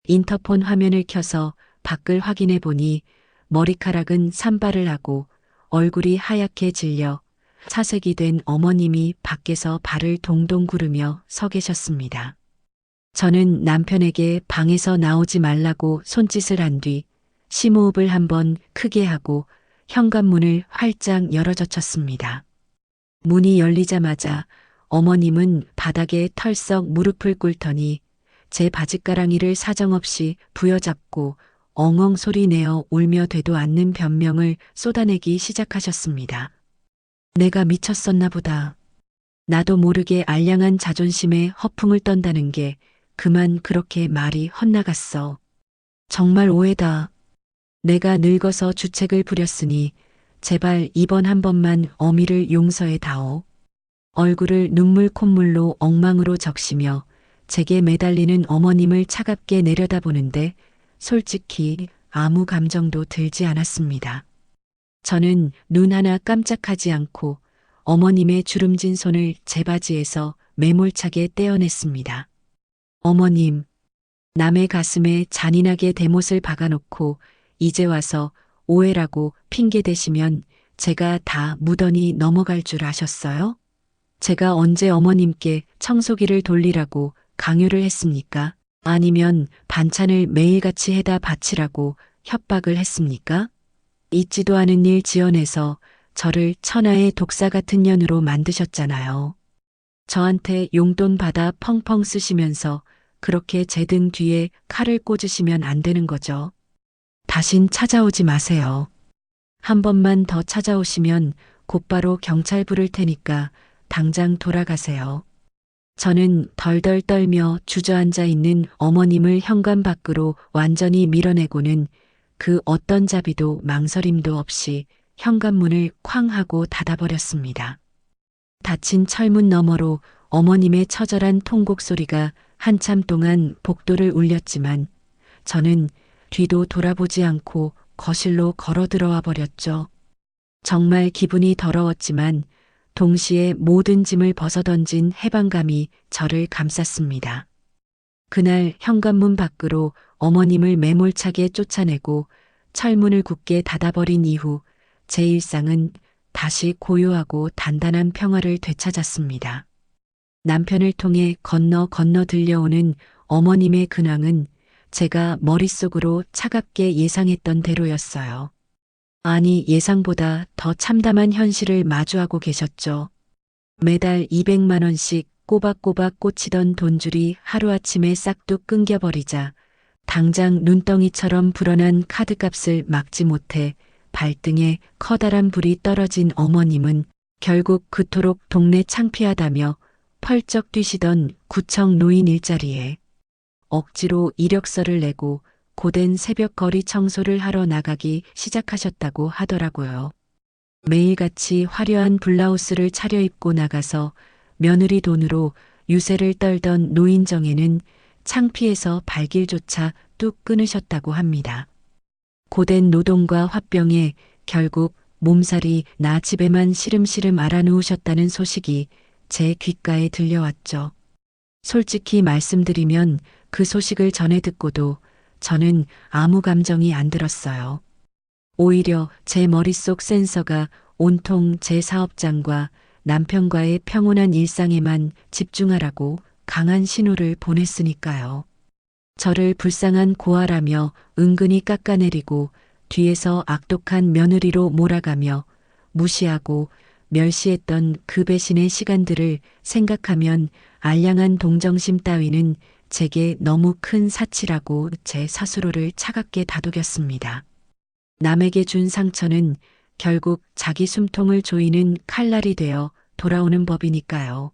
인터폰 화면을 켜서 밖을 확인해 보니 머리카락은 산발을 하고 얼굴이 하얗게 질려 사색이 된 어머님이 밖에서 발을 동동 구르며 서 계셨습니다. 저는 남편에게 방에서 나오지 말라고 손짓을 한 뒤 심호흡을 한번 크게 하고 현관문을 활짝 열어젖혔습니다. 문이 열리자마자 어머님은 바닥에 털썩 무릎을 꿇더니 제 바짓가랑이를 사정없이 부여잡고 엉엉 소리 내어 울며 되도 않는 변명을 쏟아내기 시작하셨습니다. 내가 미쳤었나 보다. 나도 모르게 알량한 자존심에 허풍을 떤다는 게 그만 그렇게 말이 헛나갔어. 정말 오해다. 내가 늙어서 주책을 부렸으니 제발 이번 한 번만 어미를 용서해 다오. 얼굴을 눈물 콧물로 엉망으로 적시며 제게 매달리는 어머님을 차갑게 내려다보는데 솔직히 아무 감정도 들지 않았습니다. 저는 눈 하나 깜짝하지 않고 어머님의 주름진 손을 제 바지에서 매몰차게 떼어냈습니다. 어머님, 남의 가슴에 잔인하게 대못을 박아놓고 이제 와서 오해라고 핑계 대시면 제가 다 무던히 넘어갈 줄 아셨어요? 제가 언제 어머님께 청소기를 돌리라고 강요를 했습니까? 아니면 반찬을 매일같이 해다 바치라고 협박을 했습니까? 있지도 않은 일 지어내서 저를 천하의 독사 같은 년으로 만드셨잖아요. 저한테 용돈 받아 펑펑 쓰시면서 그렇게 제 등 뒤에 칼을 꽂으시면 안 되는 거죠. 다신 찾아오지 마세요. 한 번만 더 찾아오시면 곧바로 경찰 부를 테니까 당장 돌아가세요. 저는 덜덜 떨며 주저앉아 있는 어머님을 현관 밖으로 완전히 밀어내고는 그 어떤 자비도 망설임도 없이 현관문을 쾅 하고 닫아버렸습니다. 닫힌 철문 너머로 어머님의 처절한 통곡 소리가 한참 동안 복도를 울렸지만 저는 뒤도 돌아보지 않고 거실로 걸어 들어와 버렸죠. 정말 기분이 더러웠지만 동시에 모든 짐을 벗어던진 해방감이 저를 감쌌습니다. 그날 현관문 밖으로 어머님을 매몰차게 쫓아내고 철문을 굳게 닫아버린 이후 제 일상은 다시 고요하고 단단한 평화를 되찾았습니다. 남편을 통해 건너 들려오는 어머님의 근황은 제가 머릿속으로 차갑게 예상했던 대로였어요. 아니, 예상보다 더 참담한 현실을 마주하고 계셨죠. 매달 200만 원씩 꼬박꼬박 꽂히던 돈줄이 하루아침에 싹둑 끊겨버리자 당장 눈덩이처럼 불어난 카드값을 막지 못해 발등에 커다란 불이 떨어진 어머님은 결국 그토록 동네 창피하다며 펄쩍 뛰시던 구청 노인 일자리에 억지로 이력서를 내고 고된 새벽 거리 청소를 하러 나가기 시작하셨다고 하더라고요. 매일같이 화려한 블라우스를 차려입고 나가서 며느리 돈으로 유세를 떨던 노인정에는 창피해서 발길조차 뚝 끊으셨다고 합니다. 고된 노동과 화병에 결국 몸살이 나 집에만 시름시름 알아누우셨다는 소식이 제 귓가에 들려왔죠. 솔직히 말씀드리면 그 소식을 전해 듣고도 저는 아무 감정이 안 들었어요. 오히려 제 머릿속 센서가 온통 제 사업장과 남편과의 평온한 일상에만 집중하라고 강한 신호를 보냈으니까요. 저를 불쌍한 고아라며 은근히 깎아내리고 뒤에서 악독한 며느리로 몰아가며 무시하고 멸시했던 그 배신의 시간들을 생각하면 알량한 동정심 따위는 제게 너무 큰 사치라고 제 스스로를 차갑게 다독였습니다. 남에게 준 상처는 결국 자기 숨통을 조이는 칼날이 되어 돌아오는 법이니까요.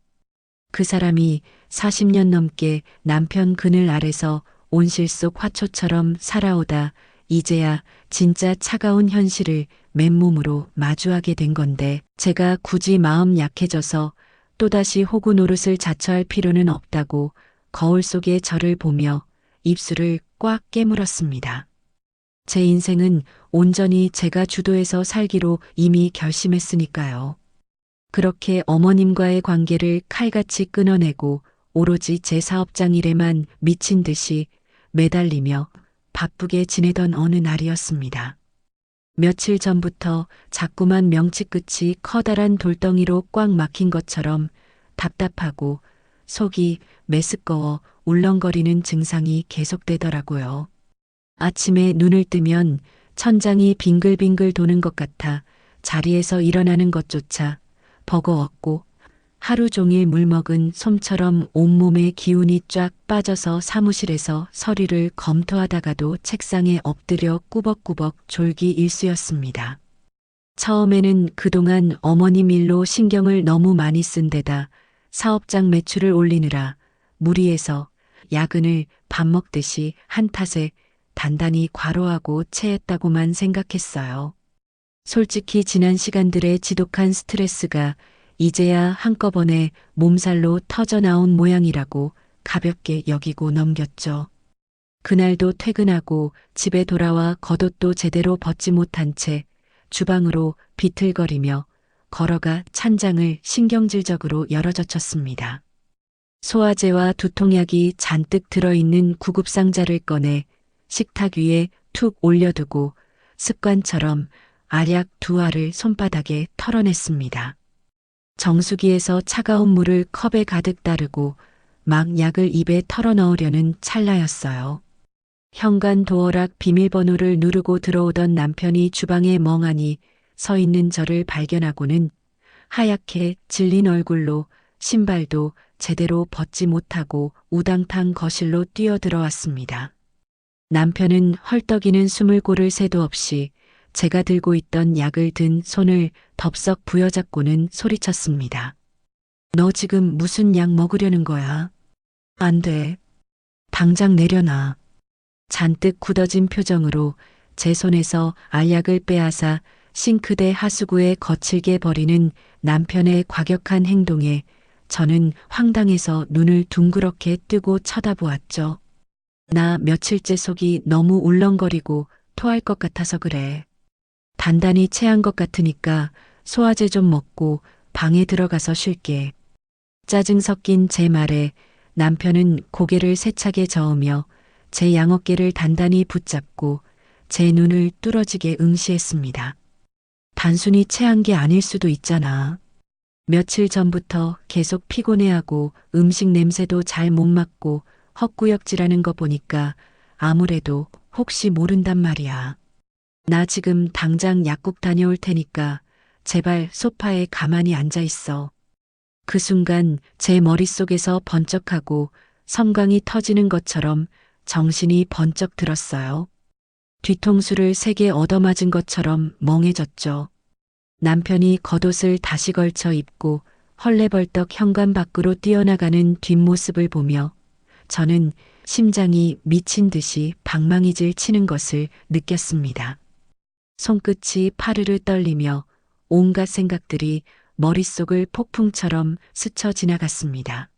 그 사람이 40년 넘게 남편 그늘 아래서 온실 속 화초처럼 살아오다 이제야 진짜 차가운 현실을 맨몸으로 마주하게 된 건데 제가 굳이 마음 약해져서 또다시 호구 노릇을 자처할 필요는 없다고 거울 속의 저를 보며 입술을 꽉 깨물었습니다. 제 인생은 온전히 제가 주도해서 살기로 이미 결심했으니까요. 그렇게 어머님과의 관계를 칼같이 끊어내고 오로지 제 사업장 일에만 미친 듯이 매달리며 바쁘게 지내던 어느 날이었습니다. 며칠 전부터 자꾸만 명치 끝이 커다란 돌덩이로 꽉 막힌 것처럼 답답하고 속이 메스꺼워 울렁거리는 증상이 계속되더라고요. 아침에 눈을 뜨면 천장이 빙글빙글 도는 것 같아 자리에서 일어나는 것조차 버거웠고 하루 종일 물먹은 솜처럼 온몸에 기운이 쫙 빠져서 사무실에서 서류를 검토하다가도 책상에 엎드려 꾸벅꾸벅 졸기 일쑤였습니다. 처음에는 그동안 어머님 일로 신경을 너무 많이 쓴 데다 사업장 매출을 올리느라 무리해서 야근을 밥 먹듯이 한 탓에 단단히 과로하고 체했다고만 생각했어요. 솔직히 지난 시간들의 지독한 스트레스가 이제야 한꺼번에 몸살로 터져나온 모양이라고 가볍게 여기고 넘겼죠. 그날도 퇴근하고 집에 돌아와 겉옷도 제대로 벗지 못한 채 주방으로 비틀거리며 걸어가 찬장을 신경질적으로 열어젖혔습니다. 소화제와 두통약이 잔뜩 들어있는 구급상자를 꺼내 식탁 위에 툭 올려두고 습관처럼 알약 2알을 손바닥에 털어냈습니다. 정수기에서 차가운 물을 컵에 가득 따르고 막 약을 입에 털어넣으려는 찰나였어요. 현관 도어락 비밀번호를 누르고 들어오던 남편이 주방에 멍하니 서 있는 저를 발견하고는 하얗게 질린 얼굴로 신발도 제대로 벗지 못하고 우당탕 거실로 뛰어들어왔습니다. 남편은 헐떡이는 숨을 고를 새도 없이 제가 들고 있던 약을 든 손을 덥석 부여잡고는 소리쳤습니다. 너 지금 무슨 약 먹으려는 거야? 안 돼. 당장 내려놔. 잔뜩 굳어진 표정으로 제 손에서 알약을 빼앗아 싱크대 하수구에 거칠게 버리는 남편의 과격한 행동에 저는 황당해서 눈을 둥그렇게 뜨고 쳐다보았죠. 나 며칠째 속이 너무 울렁거리고 토할 것 같아서 그래. 단단히 체한 것 같으니까 소화제 좀 먹고 방에 들어가서 쉴게. 짜증 섞인 제 말에 남편은 고개를 세차게 저으며 제 양어깨를 단단히 붙잡고 제 눈을 뚫어지게 응시했습니다. 단순히 체한 게 아닐 수도 있잖아. 며칠 전부터 계속 피곤해하고 음식 냄새도 잘 못 맡고 헛구역질하는 거 보니까 아무래도 혹시 모른단 말이야. 나 지금 당장 약국 다녀올 테니까 제발 소파에 가만히 앉아 있어. 그 순간 제 머릿속에서 번쩍하고 섬광이 터지는 것처럼 정신이 번쩍 들었어요. 뒤통수를 세게 얻어맞은 것처럼 멍해졌죠. 남편이 겉옷을 다시 걸쳐 입고 헐레벌떡 현관 밖으로 뛰어나가는 뒷모습을 보며 저는 심장이 미친 듯이 방망이질 치는 것을 느꼈습니다. 손끝이 파르르 떨리며 온갖 생각들이 머릿속을 폭풍처럼 스쳐 지나갔습니다.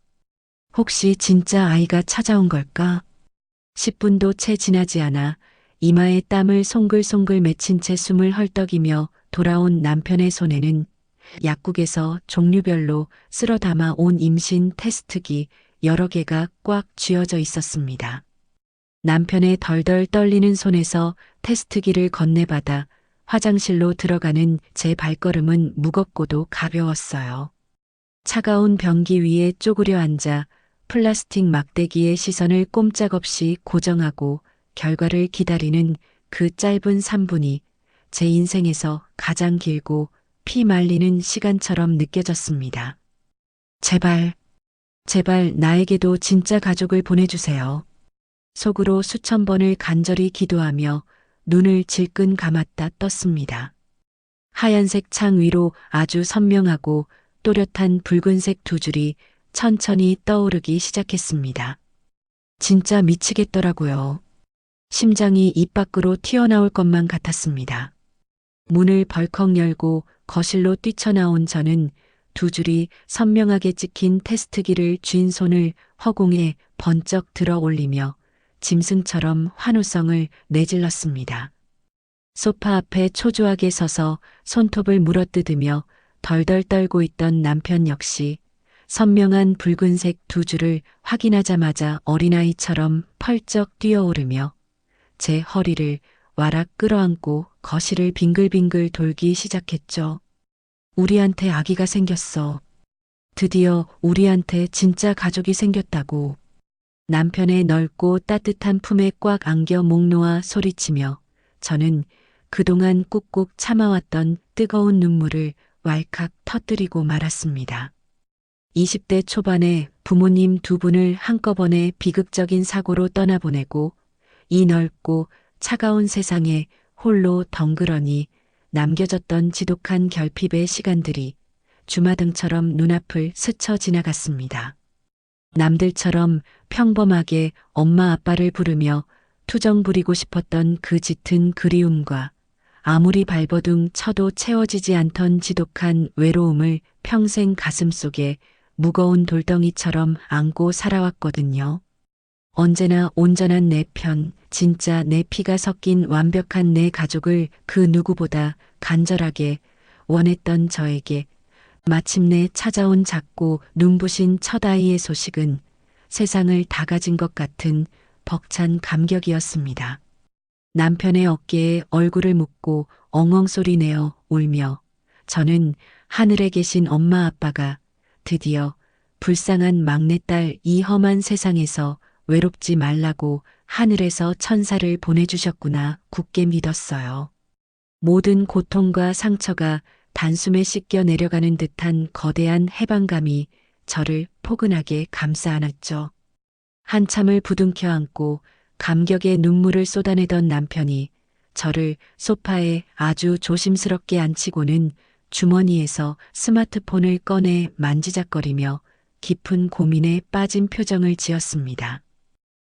혹시 진짜 아이가 찾아온 걸까? 10분도 채 지나지 않아 이마에 땀을 송글송글 맺힌 채 숨을 헐떡이며 돌아온 남편의 손에는 약국에서 종류별로 쓸어 담아 온 임신 테스트기 여러 개가 꽉 쥐어져 있었습니다. 남편의 덜덜 떨리는 손에서 테스트기를 건네받아 화장실로 들어가는 제 발걸음은 무겁고도 가벼웠어요. 차가운 변기 위에 쪼그려 앉아 플라스틱 막대기에 시선을 꼼짝없이 고정하고 결과를 기다리는 그 짧은 3분이 제 인생에서 가장 길고 피 말리는 시간처럼 느껴졌습니다. 제발, 제발 나에게도 진짜 가족을 보내주세요. 속으로 수천 번을 간절히 기도하며 눈을 질끈 감았다 떴습니다. 하얀색 창 위로 아주 선명하고 또렷한 붉은색 두 줄이 천천히 떠오르기 시작했습니다. 진짜 미치겠더라고요. 심장이 입 밖으로 튀어나올 것만 같았습니다. 문을 벌컥 열고 거실로 뛰쳐나온 저는 두 줄이 선명하게 찍힌 테스트기를 쥔 손을 허공에 번쩍 들어 올리며 짐승처럼 환호성을 내질렀습니다. 소파 앞에 초조하게 서서 손톱을 물어뜯으며 덜덜 떨고 있던 남편 역시 선명한 붉은색 두 줄을 확인하자마자 어린아이처럼 펄쩍 뛰어오르며 제 허리를 와락 끌어안고 거실을 빙글빙글 돌기 시작했죠. 우리한테 아기가 생겼어. 드디어 우리한테 진짜 가족이 생겼다고. 남편의 넓고 따뜻한 품에 꽉 안겨 목 놓아 소리치며 저는 그동안 꾹꾹 참아왔던 뜨거운 눈물을 왈칵 터뜨리고 말았습니다. 20대 초반에 부모님 두 분을 한꺼번에 비극적인 사고로 떠나보내고 이 넓고 차가운 세상에 홀로 덩그러니 남겨졌던 지독한 결핍의 시간들이 주마등처럼 눈앞을 스쳐 지나갔습니다. 남들처럼 평범하게 엄마 아빠를 부르며 투정 부리고 싶었던 그 짙은 그리움과 아무리 발버둥 쳐도 채워지지 않던 지독한 외로움을 평생 가슴속에 무거운 돌덩이처럼 안고 살아왔거든요. 언제나 온전한 내 편, 진짜 내 피가 섞인 완벽한 내 가족을 그 누구보다 간절하게 원했던 저에게 마침내 찾아온 작고 눈부신 첫 아이의 소식은 세상을 다 가진 것 같은 벅찬 감격이었습니다. 남편의 어깨에 얼굴을 묻고 엉엉 소리 내어 울며 저는 하늘에 계신 엄마 아빠가 드디어 불쌍한 막내딸 이 험한 세상에서 외롭지 말라고 하늘에서 천사를 보내주셨구나 굳게 믿었어요. 모든 고통과 상처가 단숨에 씻겨 내려가는 듯한 거대한 해방감이 저를 포근하게 감싸 안았죠. 한참을 부둥켜 안고 감격의 눈물을 쏟아내던 남편이 저를 소파에 아주 조심스럽게 앉히고는 주머니에서 스마트폰을 꺼내 만지작거리며 깊은 고민에 빠진 표정을 지었습니다.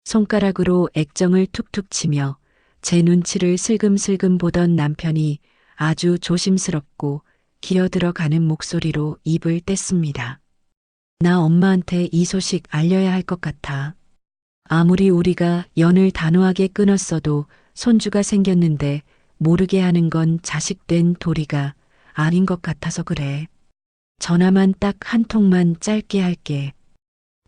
손가락으로 액정을 툭툭 치며 제 눈치를 슬금슬금 보던 남편이 아주 조심스럽고 기어들어가는 목소리로 입을 뗐습니다. 나 엄마한테 이 소식 알려야 할 것 같아. 아무리 우리가 연을 단호하게 끊었어도 손주가 생겼는데 모르게 하는 건 자식된 도리가 아닌 것 같아서 그래. 전화만 딱 한 통만 짧게 할게.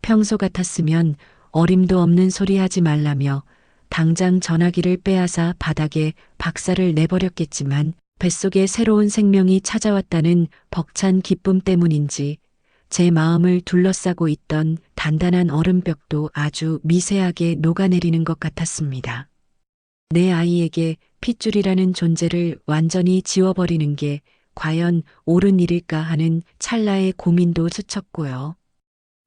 평소 같았으면 어림도 없는 소리 하지 말라며 당장 전화기를 빼앗아 바닥에 박살을 내버렸겠지만 뱃속에 새로운 생명이 찾아왔다는 벅찬 기쁨 때문인지 제 마음을 둘러싸고 있던 단단한 얼음벽도 아주 미세하게 녹아내리는 것 같았습니다. 내 아이에게 핏줄이라는 존재를 완전히 지워버리는 게 과연 옳은 일일까 하는 찰나의 고민도 스쳤고요.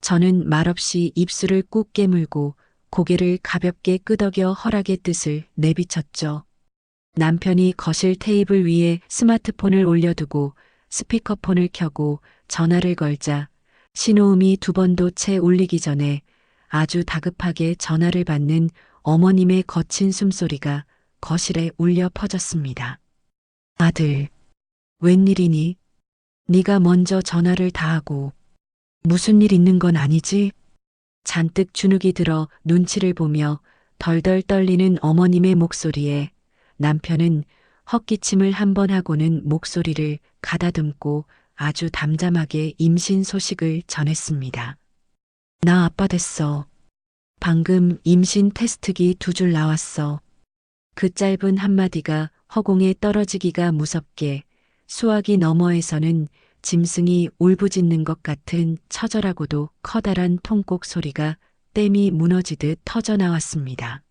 저는 말없이 입술을 꾹 깨물고 고개를 가볍게 끄덕여 허락의 뜻을 내비쳤죠. 남편이 거실 테이블 위에 스마트폰을 올려두고 스피커폰을 켜고 전화를 걸자 신호음이 두 번도 채 울리기 전에 아주 다급하게 전화를 받는 어머님의 거친 숨소리가 거실에 울려 퍼졌습니다. 아들, 웬일이니? 네가 먼저 전화를 다 하고 무슨 일 있는 건 아니지? 잔뜩 주눅이 들어 눈치를 보며 덜덜 떨리는 어머님의 목소리에 남편은 헛기침을 한 번 하고는 목소리를 가다듬고 아주 담담하게 임신 소식을 전했습니다. 나 아빠 됐어. 방금 임신 테스트기 2줄 나왔어. 그 짧은 한마디가 허공에 떨어지기가 무섭게 수화기 너머에서는 짐승이 울부짖는 것 같은 처절하고도 커다란 통곡 소리가 댐이 무너지듯 터져나왔습니다.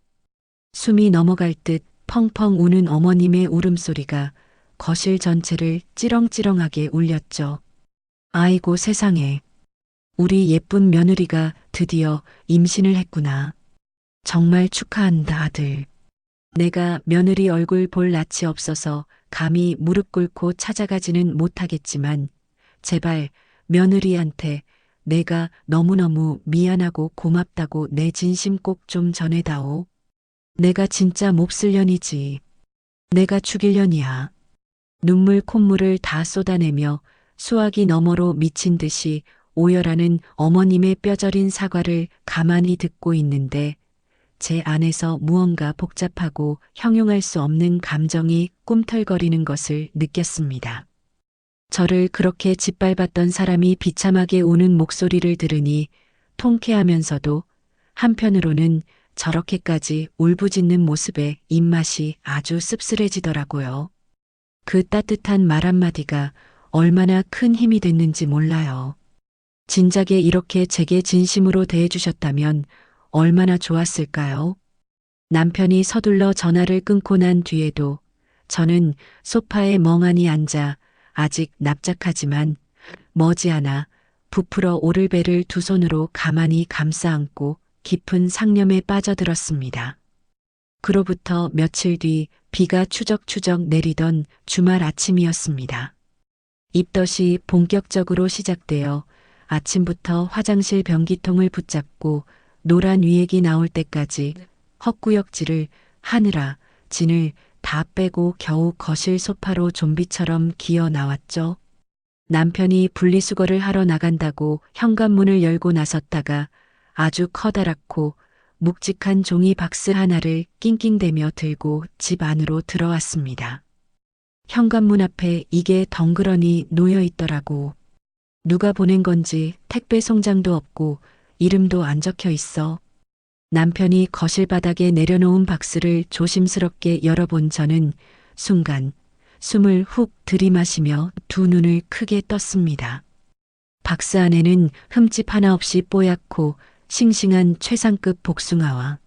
숨이 넘어갈 듯 펑펑 우는 어머님의 울음소리가 거실 전체를 찌렁찌렁하게 울렸죠. 아이고 세상에. 우리 예쁜 며느리가 드디어 임신을 했구나. 정말 축하한다 아들. 내가 며느리 얼굴 볼 낯이 없어서 감히 무릎 꿇고 찾아가지는 못하겠지만 제발 며느리한테 내가 너무너무 미안하고 고맙다고 내 진심 꼭 좀 전해다오. 내가 진짜 몹쓸 년이지. 내가 죽일 년이야. 눈물 콧물을 다 쏟아내며 수화기 너머로 미친 듯이 오열하는 어머님의 뼈저린 사과를 가만히 듣고 있는데 제 안에서 무언가 복잡하고 형용할 수 없는 감정이 꿈틀거리는 것을 느꼈습니다. 저를 그렇게 짓밟았던 사람이 비참하게 우는 목소리를 들으니 통쾌하면서도 한편으로는 저렇게까지 울부짖는 모습에 입맛이 아주 씁쓸해지더라고요. 그 따뜻한 말 한마디가 얼마나 큰 힘이 됐는지 몰라요. 진작에 이렇게 제게 진심으로 대해주셨다면 얼마나 좋았을까요? 남편이 서둘러 전화를 끊고 난 뒤에도 저는 소파에 멍하니 앉아 아직 납작하지만 머지않아 부풀어 오를 배를 두 손으로 가만히 감싸 안고 깊은 상념에 빠져들었습니다. 그로부터 며칠 뒤 비가 추적추적 내리던 주말 아침이었습니다. 입덧이 본격적으로 시작되어 아침부터 화장실 변기통을 붙잡고 노란 위액이 나올 때까지 헛구역질을 하느라 진을 다 빼고 겨우 거실 소파로 좀비처럼 기어 나왔죠. 남편이 분리수거를 하러 나간다고 현관문을 열고 나섰다가 아주 커다랗고 묵직한 종이 박스 하나를 낑낑대며 들고 집 안으로 들어왔습니다. 현관문 앞에 이게 덩그러니 놓여 있더라고. 누가 보낸 건지 택배 송장도 없고 이름도 안 적혀 있어. 남편이 거실 바닥에 내려놓은 박스를 조심스럽게 열어본 저는 순간 숨을 훅 들이마시며 두 눈을 크게 떴습니다. 박스 안에는 흠집 하나 없이 뽀얗고 싱싱한 최상급 복숭아와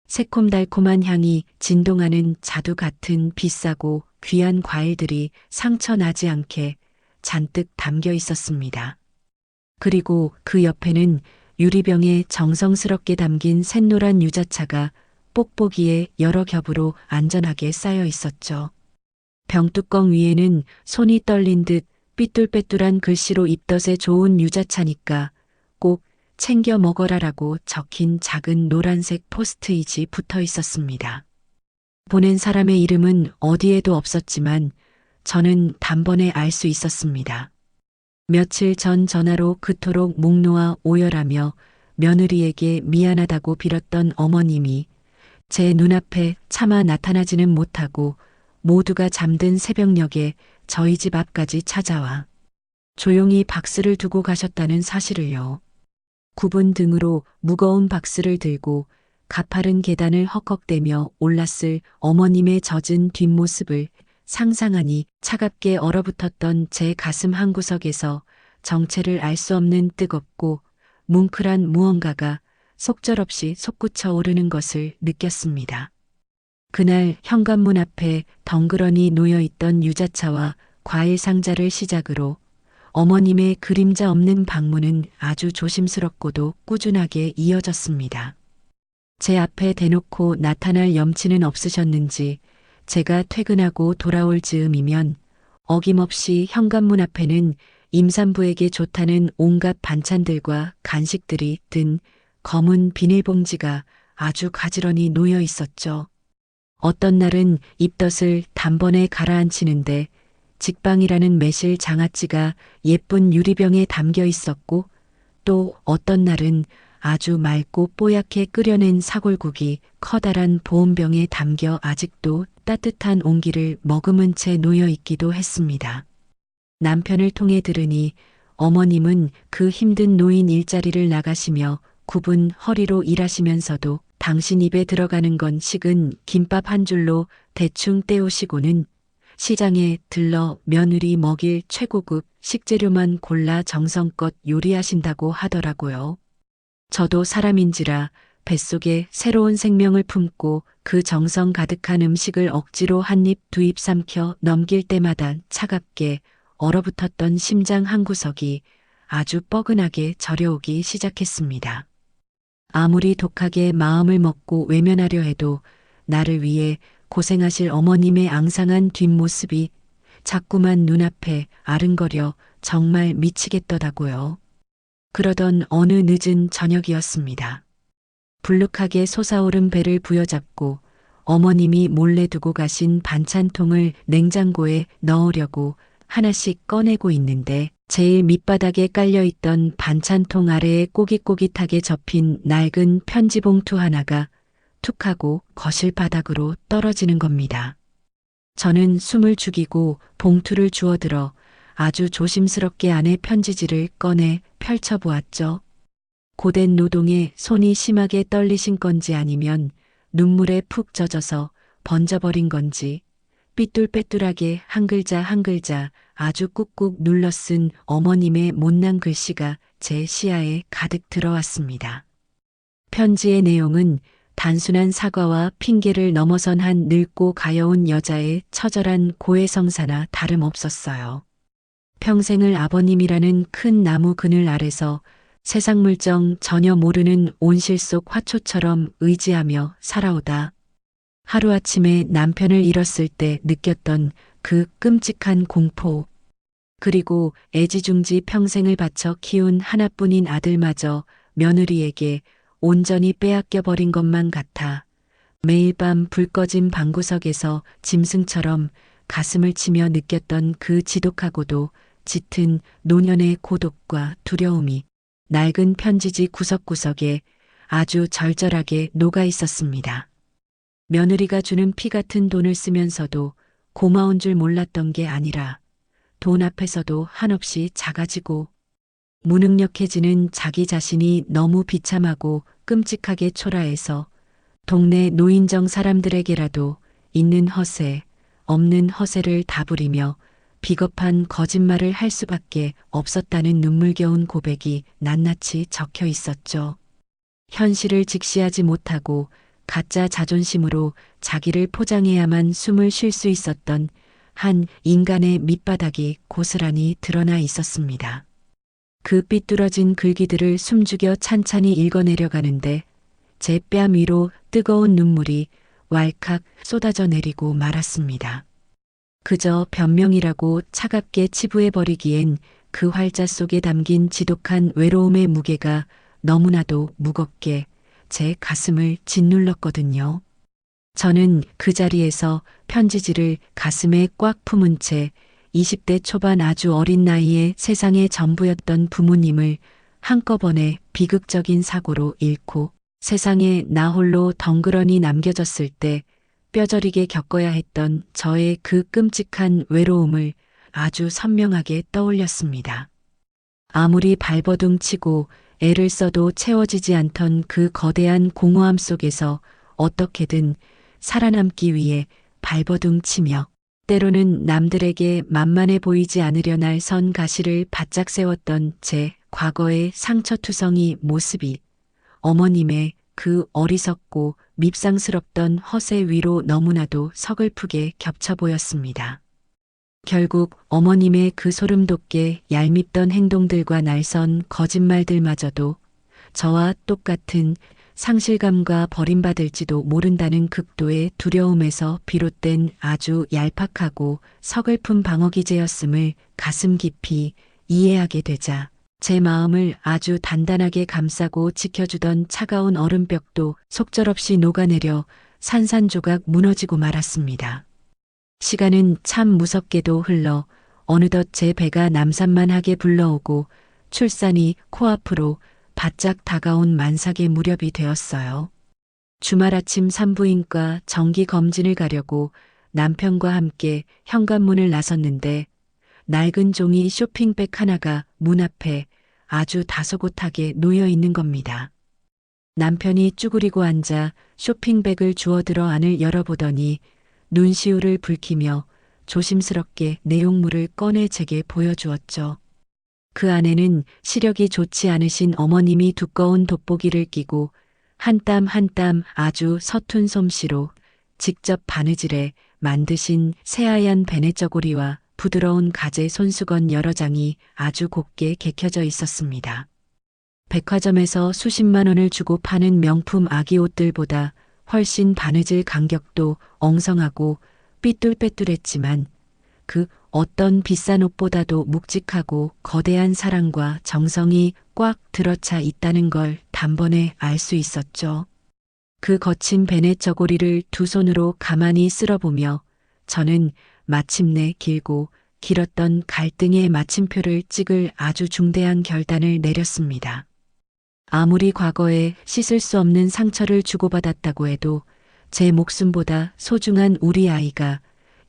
새콤달콤한 향이 진동하는 자두 같은 비싸고 귀한 과일들이 상처 나지 않게 잔뜩 담겨 있었습니다. 그리고 그 옆에는 유리병에 정성스럽게 담긴 샛노란 유자차가 뽁뽁이에 여러 겹으로 안전하게 쌓여 있었죠. 병뚜껑 위에는 손이 떨린 듯 삐뚤빼뚤한 글씨로 입덧에 좋은 유자차니까 꼭 챙겨 먹어라라고 적힌 작은 노란색 포스트잇이 붙어 있었습니다. 보낸 사람의 이름은 어디에도 없었지만 저는 단번에 알 수 있었습니다. 며칠 전 전화로 그토록 목 놓아 오열하며 며느리에게 미안하다고 빌었던 어머님이 제 눈앞에 차마 나타나지는 못하고 모두가 잠든 새벽녘에 저희 집 앞까지 찾아와 조용히 박스를 두고 가셨다는 사실을요. 굽은 등으로 무거운 박스를 들고 가파른 계단을 헉헉대며 올랐을 어머님의 젖은 뒷모습을 상상하니 차갑게 얼어붙었던 제 가슴 한구석에서 정체를 알 수 없는 뜨겁고 뭉클한 무언가가 속절없이 솟구쳐 오르는 것을 느꼈습니다. 그날 현관문 앞에 덩그러니 놓여있던 유자차와 과일 상자를 시작으로 어머님의 그림자 없는 방문은 아주 조심스럽고도 꾸준하게 이어졌습니다. 제 앞에 대놓고 나타날 염치는 없으셨는지 제가 퇴근하고 돌아올 즈음이면 어김없이 현관문 앞에는 임산부에게 좋다는 온갖 반찬들과 간식들이 든 검은 비닐봉지가 아주 가지런히 놓여 있었죠. 어떤 날은 입덧을 단번에 가라앉히는데 직방이라는 매실 장아찌가 예쁜 유리병에 담겨 있었고 또 어떤 날은 아주 맑고 뽀얗게 끓여낸 사골국이 커다란 보온병에 담겨 아직도 따뜻한 온기를 머금은 채 놓여 있기도 했습니다. 남편을 통해 들으니 어머님은 그 힘든 노인 일자리를 나가시며 굽은 허리로 일하시면서도 당신 입에 들어가는 건 식은 김밥 한 줄로 대충 때우시고는 시장에 들러 며느리 먹일 최고급 식재료만 골라 정성껏 요리하신다고 하더라고요. 저도 사람인지라 뱃속에 새로운 생명을 품고 그 정성 가득한 음식을 억지로 한 입 두 입 삼켜 넘길 때마다 차갑게 얼어붙었던 심장 한 구석이 아주 뻐근하게 저려오기 시작했습니다. 아무리 독하게 마음을 먹고 외면하려 해도 나를 위해 고생하실 어머님의 앙상한 뒷모습이 자꾸만 눈앞에 아른거려 정말 미치겠더라고요. 그러던 어느 늦은 저녁이었습니다. 불룩하게 솟아오른 배를 부여잡고 어머님이 몰래 두고 가신 반찬통을 냉장고에 넣으려고 하나씩 꺼내고 있는데 제일 밑바닥에 깔려있던 반찬통 아래에 꼬깃꼬깃하게 접힌 낡은 편지 봉투 하나가 툭 하고 거실 바닥으로 떨어지는 겁니다. 저는 숨을 죽이고 봉투를 주워들어 아주 조심스럽게 안에 편지지를 꺼내 펼쳐보았죠. 고된 노동에 손이 심하게 떨리신 건지 아니면 눈물에 푹 젖어서 번져버린 건지 삐뚤빼뚤하게 한 글자 한 글자 아주 꾹꾹 눌러 쓴 어머님의 못난 글씨가 제 시야에 가득 들어왔습니다. 편지의 내용은 단순한 사과와 핑계를 넘어선 한 늙고 가여운 여자의 처절한 고해성사나 다름없었어요. 평생을 아버님이라는 큰 나무 그늘 아래서 세상 물정 전혀 모르는 온실 속 화초처럼 의지하며 살아오다 하루아침에 남편을 잃었을 때 느꼈던 그 끔찍한 공포, 그리고 애지중지 평생을 바쳐 키운 하나뿐인 아들마저 며느리에게 온전히 빼앗겨 버린 것만 같아 매일 밤 불 꺼진 방구석에서 짐승처럼 가슴을 치며 느꼈던 그 지독하고도 짙은 노년의 고독과 두려움이 낡은 편지지 구석구석에 아주 절절하게 녹아 있었습니다. 며느리가 주는 피 같은 돈을 쓰면서도 고마운 줄 몰랐던 게 아니라 돈 앞에서도 한없이 작아지고 무능력해지는 자기 자신이 너무 비참하고 끔찍하게 초라해서 동네 노인정 사람들에게라도 있는 허세, 없는 허세를 다 부리며 비겁한 거짓말을 할 수밖에 없었다는 눈물겨운 고백이 낱낱이 적혀 있었죠. 현실을 직시하지 못하고 가짜 자존심으로 자기를 포장해야만 숨을 쉴 수 있었던 한 인간의 밑바닥이 고스란히 드러나 있었습니다. 그 삐뚤어진 글귀들을 숨죽여 찬찬히 읽어내려 가는데 제 뺨 위로 뜨거운 눈물이 왈칵 쏟아져 내리고 말았습니다. 그저 변명이라고 차갑게 치부해버리기엔 그 활자 속에 담긴 지독한 외로움의 무게가 너무나도 무겁게 제 가슴을 짓눌렀거든요. 저는 그 자리에서 편지지를 가슴에 꽉 품은 채 20대 초반 아주 어린 나이에 세상의 전부였던 부모님을 한꺼번에 비극적인 사고로 잃고 세상에 나 홀로 덩그러니 남겨졌을 때 뼈저리게 겪어야 했던 저의 그 끔찍한 외로움을 아주 선명하게 떠올렸습니다. 아무리 발버둥 치고 애를 써도 채워지지 않던 그 거대한 공허함 속에서 어떻게든 살아남기 위해 발버둥 치며 때로는 남들에게 만만해 보이지 않으려 날 선 가시를 바짝 세웠던 제 과거의 상처투성이 모습이 어머님의 그 어리석고 밉상스럽던 허세 위로 너무나도 서글프게 겹쳐 보였습니다. 결국 어머님의 그 소름 돋게 얄밉던 행동들과 날선 거짓말들마저도 저와 똑같은 상실감과 버림받을지도 모른다는 극도의 두려움에서 비롯된 아주 얄팍하고 서글픈 방어기제였음을 가슴 깊이 이해하게 되자 제 마음을 아주 단단하게 감싸고 지켜주던 차가운 얼음벽도 속절없이 녹아내려 산산조각 무너지고 말았습니다. 시간은 참 무섭게도 흘러 어느덧 제 배가 남산만하게 불러오고 출산이 코앞으로 바짝 다가온 만삭의 무렵이 되었어요. 주말 아침 산부인과 정기 검진을 가려고 남편과 함께 현관문을 나섰는데 낡은 종이 쇼핑백 하나가 문 앞에 아주 다소곳하게 놓여 있는 겁니다. 남편이 쭈그리고 앉아 쇼핑백을 주워들어 안을 열어보더니 눈시울을 붉히며 조심스럽게 내용물을 꺼내 제게 보여주었죠. 그 안에는 시력이 좋지 않으신 어머님이 두꺼운 돋보기를 끼고 한 땀 한 땀 아주 서툰 솜씨로 직접 바느질해 만드신 새하얀 베네저고리와 부드러운 가재 손수건 여러 장이 아주 곱게 개켜져 있었습니다. 백화점에서 수십만 원을 주고 파는 명품 아기 옷들보다 훨씬 바느질 간격도 엉성하고 삐뚤빼뚤했지만 그 어떤 비싼 옷보다도 묵직하고 거대한 사랑과 정성이 꽉 들어차 있다는 걸 단번에 알 수 있었죠. 그 거친 베넷 저고리를 두 손으로 가만히 쓸어보며 저는 마침내 길고 길었던 갈등의 마침표를 찍을 아주 중대한 결단을 내렸습니다. 아무리 과거에 씻을 수 없는 상처를 주고받았다고 해도 제 목숨보다 소중한 우리 아이가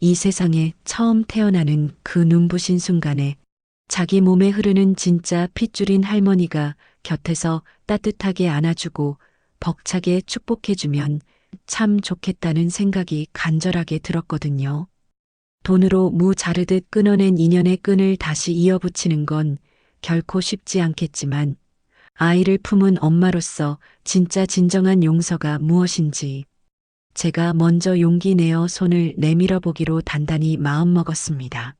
이 세상에 처음 태어나는 그 눈부신 순간에 자기 몸에 흐르는 진짜 핏줄인 할머니가 곁에서 따뜻하게 안아주고 벅차게 축복해주면 참 좋겠다는 생각이 간절하게 들었거든요. 돈으로 무 자르듯 끊어낸 인연의 끈을 다시 이어붙이는 건 결코 쉽지 않겠지만 아이를 품은 엄마로서 진짜 진정한 용서가 무엇인지 제가 먼저 용기 내어 손을 내밀어 보기로 단단히 마음먹었습니다.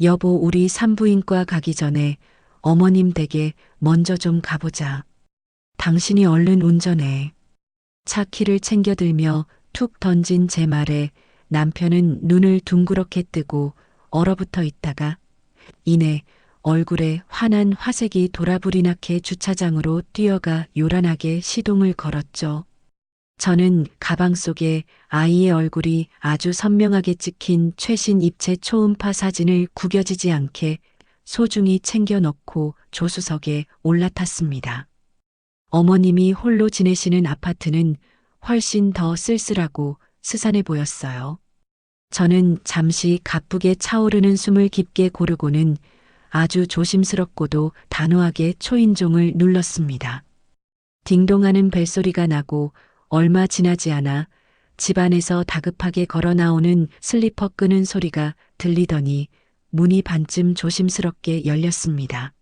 여보, 우리 산부인과 가기 전에 어머님 댁에 먼저 좀 가보자. 당신이 얼른 운전해. 차 키를 챙겨들며 툭 던진 제 말에 남편은 눈을 둥그렇게 뜨고 얼어붙어 있다가 이내 얼굴에 환한 화색이 돌아불이 나게 주차장으로 뛰어가 요란하게 시동을 걸었죠. 저는 가방 속에 아이의 얼굴이 아주 선명하게 찍힌 최신 입체 초음파 사진을 구겨지지 않게 소중히 챙겨 넣고 조수석에 올라탔습니다. 어머님이 홀로 지내시는 아파트는 훨씬 더 쓸쓸하고 스산해 보였어요. 저는 잠시 가쁘게 차오르는 숨을 깊게 고르고는 아주 조심스럽고도 단호하게 초인종을 눌렀습니다. 딩동하는 벨소리가 나고 얼마 지나지 않아 집안에서 다급하게 걸어 나오는 슬리퍼 끄는 소리가 들리더니 문이 반쯤 조심스럽게 열렸습니다.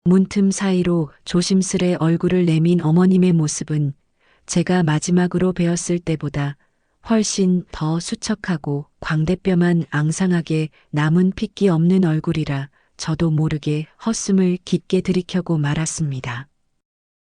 문틈 사이로 조심스레 얼굴을 내민 어머님의 모습은 제가 마지막으로 뵈었을 때보다 훨씬 더 수척하고 광대뼈만 앙상하게 남은 핏기 없는 얼굴이라 저도 모르게 헛숨을 깊게 들이켜고 말았습니다.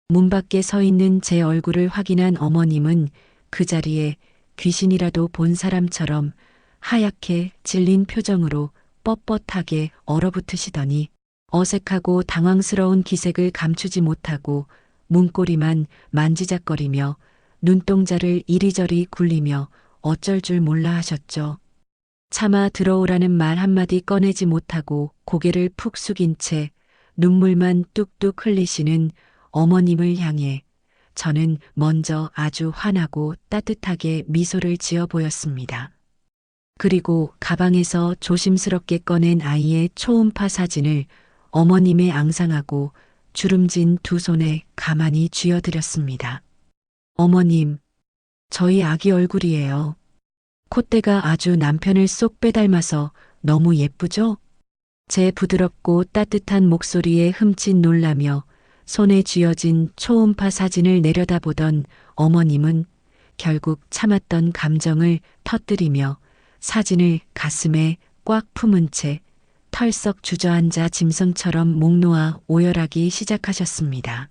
문 밖에 서 있는 제 얼굴을 확인한 어머님은 그 자리에 귀신이라도 본 사람처럼 하얗게 질린 표정으로 뻣뻣하게 얼어붙으시더니 어색하고 당황스러운 기색을 감추지 못하고 문고리만 만지작거리며 눈동자를 이리저리 굴리며 어쩔 줄 몰라 하셨죠. 차마 들어오라는 말 한마디 꺼내지 못하고 고개를 푹 숙인 채 눈물만 뚝뚝 흘리시는 어머님을 향해 저는 먼저 아주 환하고 따뜻하게 미소를 지어 보였습니다. 그리고 가방에서 조심스럽게 꺼낸 아이의 초음파 사진을 어머님의 앙상하고 주름진 두 손에 가만히 쥐어드렸습니다. 어머님, 저희 아기 얼굴이에요. 콧대가 아주 남편을 쏙 빼닮아서 너무 예쁘죠? 제 부드럽고 따뜻한 목소리에 흠칫 놀라며 손에 쥐어진 초음파 사진을 내려다보던 어머님은 결국 참았던 감정을 터뜨리며 사진을 가슴에 꽉 품은 채 털썩 주저앉아 짐승처럼 목 놓아 오열하기 시작하셨습니다.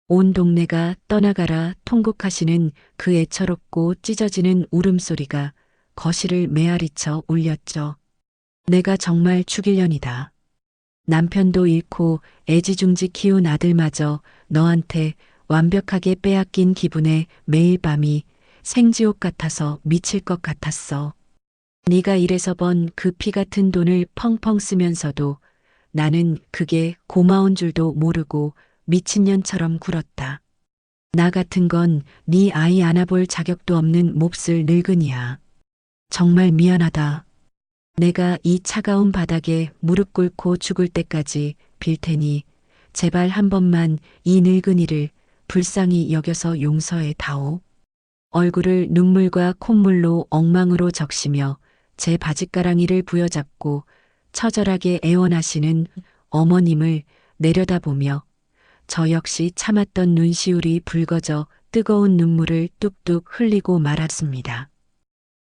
온 동네가 떠나가라 통곡하시는 그 애처롭고 찢어지는 울음소리가 거실을 메아리쳐 울렸죠. 내가 정말 죽일년이다. 남편도 잃고 애지중지 키운 아들마저 너한테 완벽하게 빼앗긴 기분에 매일 밤이 생지옥 같아서 미칠 것 같았어. 네가 일해서 번 그 피 같은 돈을 펑펑 쓰면서도 나는 그게 고마운 줄도 모르고 미친년처럼 굴었다. 나 같은 건 네 아이 안아볼 자격도 없는 몹쓸 늙은이야. 정말 미안하다. 내가 이 차가운 바닥에 무릎 꿇고 죽을 때까지 빌 테니 제발 한 번만 이 늙은이를 불쌍히 여겨서 용서해 다오. 얼굴을 눈물과 콧물로 엉망으로 적시며 제 바짓가랑이를 부여잡고 처절하게 애원하시는 어머님을 내려다보며 저 역시 참았던 눈시울이 붉어져 뜨거운 눈물을 뚝뚝 흘리고 말았습니다.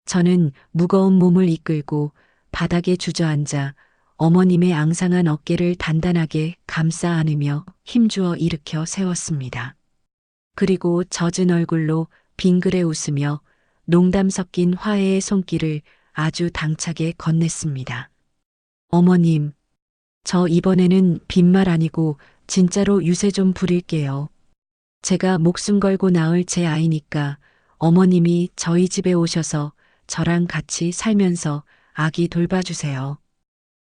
저는 무거운 몸을 이끌고 바닥에 주저앉아 어머님의 앙상한 어깨를 단단하게 감싸 안으며 힘주어 일으켜 세웠습니다. 그리고 젖은 얼굴로 빙그레 웃으며 농담 섞인 화해의 손길을 아주 당차게 건넸습니다. 어머님, 저 이번에는 빈말 아니고 진짜로 유세 좀 부릴게요. 제가 목숨 걸고 낳을 제 아이니까 어머님이 저희 집에 오셔서 저랑 같이 살면서 아기 돌봐주세요.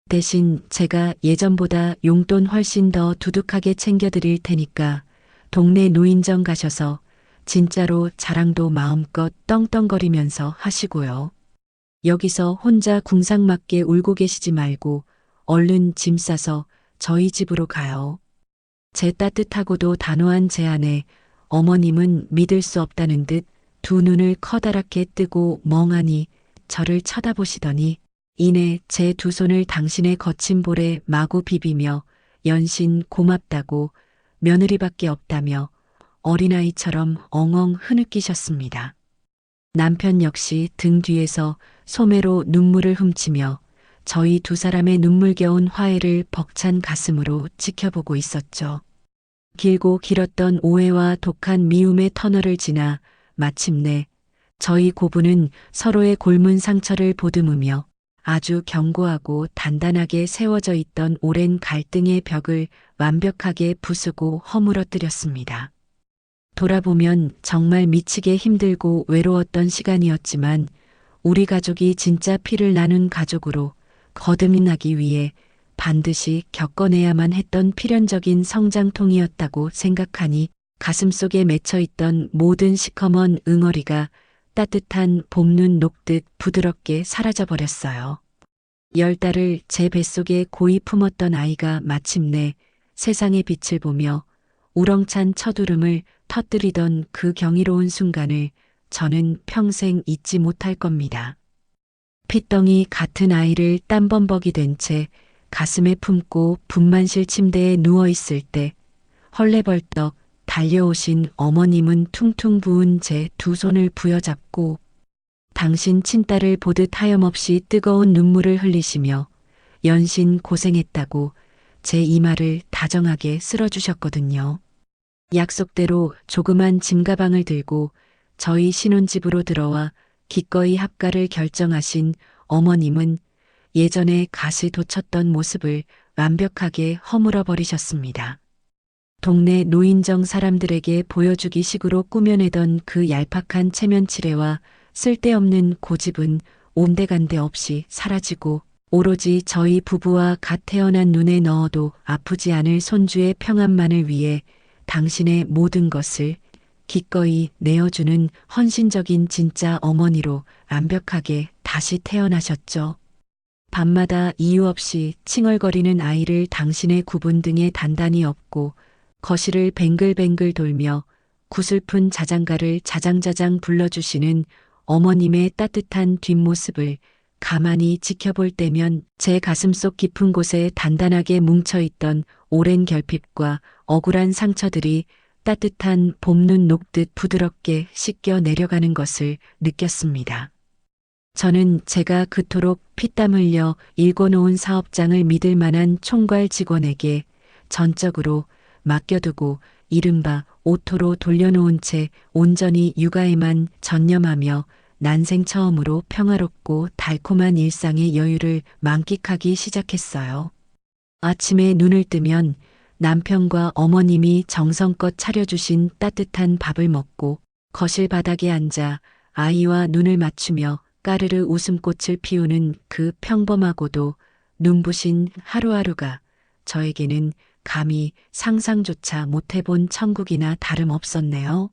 대신 제가 예전보다 용돈 훨씬 더 두둑하게 챙겨드릴 테니까 동네 노인정 가셔서 진짜로 자랑도 마음껏 떵떵거리면서 하시고요. 여기서 혼자 궁상맞게 울고 계시지 말고 얼른 짐 싸서 저희 집으로 가요. 제 따뜻하고도 단호한 제안에 어머님은 믿을 수 없다는 듯 두 눈을 커다랗게 뜨고 멍하니 저를 쳐다보시더니 이내 제 두 손을 당신의 거친 볼에 마구 비비며 연신 고맙다고 며느리밖에 없다며 어린아이처럼 엉엉 흐느끼셨습니다. 남편 역시 등 뒤에서 소매로 눈물을 훔치며 저희 두 사람의 눈물겨운 화해를 벅찬 가슴으로 지켜보고 있었죠. 길고 길었던 오해와 독한 미움의 터널을 지나 마침내 저희 고부는 서로의 골문 상처를 보듬으며 아주 견고하고 단단하게 세워져 있던 오랜 갈등의 벽을 완벽하게 부수고 허물어뜨렸습니다. 돌아보면 정말 미치게 힘들고 외로웠던 시간이었지만 우리 가족이 진짜 피를 나눈 가족으로 거듭나기 위해 반드시 겪어내야만 했던 필연적인 성장통이었다고 생각하니 가슴속에 맺혀있던 모든 시커먼 응어리가 따뜻한 봄눈 녹듯 부드럽게 사라져버렸어요. 10달을 제 뱃속에 고이 품었던 아이가 마침내 세상의 빛을 보며 우렁찬 첫울음을 터뜨리던 그 경이로운 순간을 저는 평생 잊지 못할 겁니다. 핏덩이 같은 아이를 땀범벅이 된 채 가슴에 품고 분만실 침대에 누워있을 때 헐레벌떡 달려오신 어머님은 퉁퉁 부은 제 두 손을 부여잡고 당신 친딸을 보듯 하염없이 뜨거운 눈물을 흘리시며 연신 고생했다고 제 이마를 다정하게 쓸어주셨거든요. 약속대로 조그만 짐가방을 들고 저희 신혼집으로 들어와 기꺼이 합가를 결정하신 어머님은 예전에 갓을 돋쳤던 모습을 완벽하게 허물어 버리셨습니다. 동네 노인정 사람들에게 보여주기 식으로 꾸며내던 그 얄팍한 체면치레와 쓸데없는 고집은 온데간데 없이 사라지고 오로지 저희 부부와 갓 태어난 눈에 넣어도 아프지 않을 손주의 평안만을 위해 당신의 모든 것을 기꺼이 내어주는 헌신적인 진짜 어머니로 완벽하게 다시 태어나셨죠. 밤마다 이유 없이 칭얼거리는 아이를 당신의 구분 등에 단단히 업고 거실을 뱅글뱅글 돌며 구슬픈 자장가를 자장자장 불러주시는 어머님의 따뜻한 뒷모습을 가만히 지켜볼 때면 제 가슴속 깊은 곳에 단단하게 뭉쳐있던 오랜 결핍과 억울한 상처들이 따뜻한 봄눈 녹듯 부드럽게 씻겨 내려가는 것을 느꼈습니다. 저는 제가 그토록 피땀 흘려 일궈놓은 사업장을 믿을 만한 총괄 직원에게 전적으로 맡겨두고 이른바 오토로 돌려놓은 채 온전히 육아에만 전념하며 난생 처음으로 평화롭고 달콤한 일상의 여유를 만끽하기 시작했어요. 아침에 눈을 뜨면 남편과 어머님이 정성껏 차려주신 따뜻한 밥을 먹고 거실 바닥에 앉아 아이와 눈을 맞추며 까르르 웃음꽃을 피우는 그 평범하고도 눈부신 하루하루가 저에게는 감히 상상조차 못해본 천국이나 다름없었네요.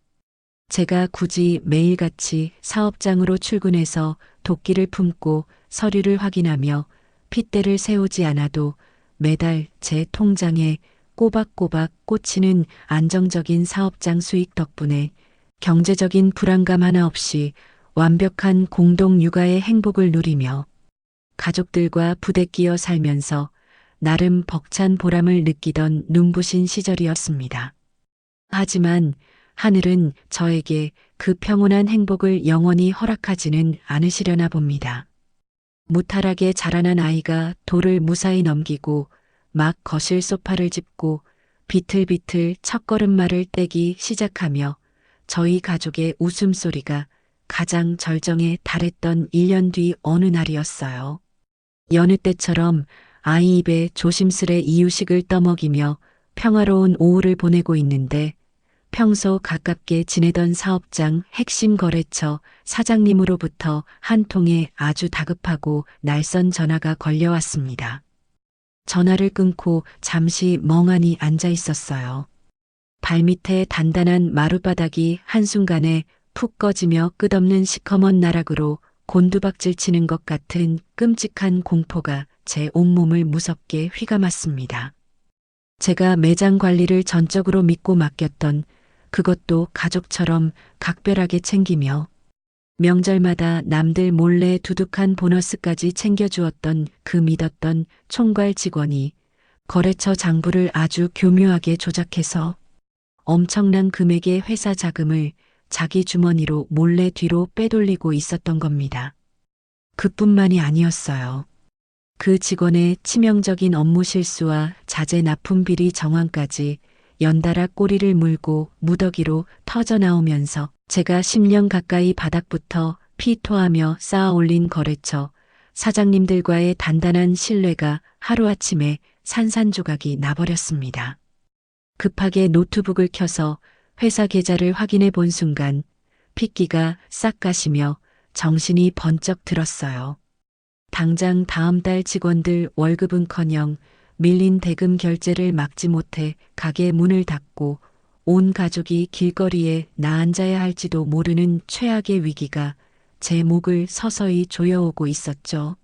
제가 굳이 매일같이 사업장으로 출근해서 도끼를 품고 서류를 확인하며 핏대를 세우지 않아도 매달 제 통장에 꼬박꼬박 꽂히는 안정적인 사업장 수익 덕분에 경제적인 불안감 하나 없이 완벽한 공동 육아의 행복을 누리며 가족들과 부대끼어 살면서 나름 벅찬 보람을 느끼던 눈부신 시절이었습니다. 하지만 하늘은 저에게 그 평온한 행복을 영원히 허락하지는 않으시려나 봅니다. 무탈하게 자라난 아이가 돌을 무사히 넘기고 막 거실 소파를 짚고 비틀비틀 첫걸음마를 떼기 시작하며 저희 가족의 웃음소리가 가장 절정에 달했던 1년 뒤 어느 날이었어요. 여느 때처럼 아이 입에 조심스레 이유식을 떠먹이며 평화로운 오후를 보내고 있는데 평소 가깝게 지내던 사업장 핵심 거래처 사장님으로부터 한 통의 아주 다급하고 날선 전화가 걸려왔습니다. 전화를 끊고 잠시 멍하니 앉아 있었어요. 발밑에 단단한 마룻바닥이 한순간에 푹 꺼지며 끝없는 시커먼 나락으로 곤두박질 치는 것 같은 끔찍한 공포가 제 온몸을 무섭게 휘감았습니다. 제가 매장 관리를 전적으로 믿고 맡겼던 그것도 가족처럼 각별하게 챙기며 명절마다 남들 몰래 두둑한 보너스까지 챙겨주었던 그 믿었던 총괄 직원이 거래처 장부를 아주 교묘하게 조작해서 엄청난 금액의 회사 자금을 자기 주머니로 몰래 뒤로 빼돌리고 있었던 겁니다. 그뿐만이 아니었어요. 그 직원의 치명적인 업무 실수와 자재 납품 비리 정황까지 연달아 꼬리를 물고 무더기로 터져나오면서 제가 10년 가까이 바닥부터 피토하며 쌓아 올린 거래처 사장님들과의 단단한 신뢰가 하루아침에 산산조각이 나버렸습니다. 급하게 노트북을 켜서 회사 계좌를 확인해 본 순간 핏기가 싹 가시며 정신이 번쩍 들었어요. 당장 다음 달 직원들 월급은커녕 밀린 대금 결제를 막지 못해 가게 문을 닫고 온 가족이 길거리에 나앉아야 할지도 모르는 최악의 위기가 제 목을 서서히 조여오고 있었죠.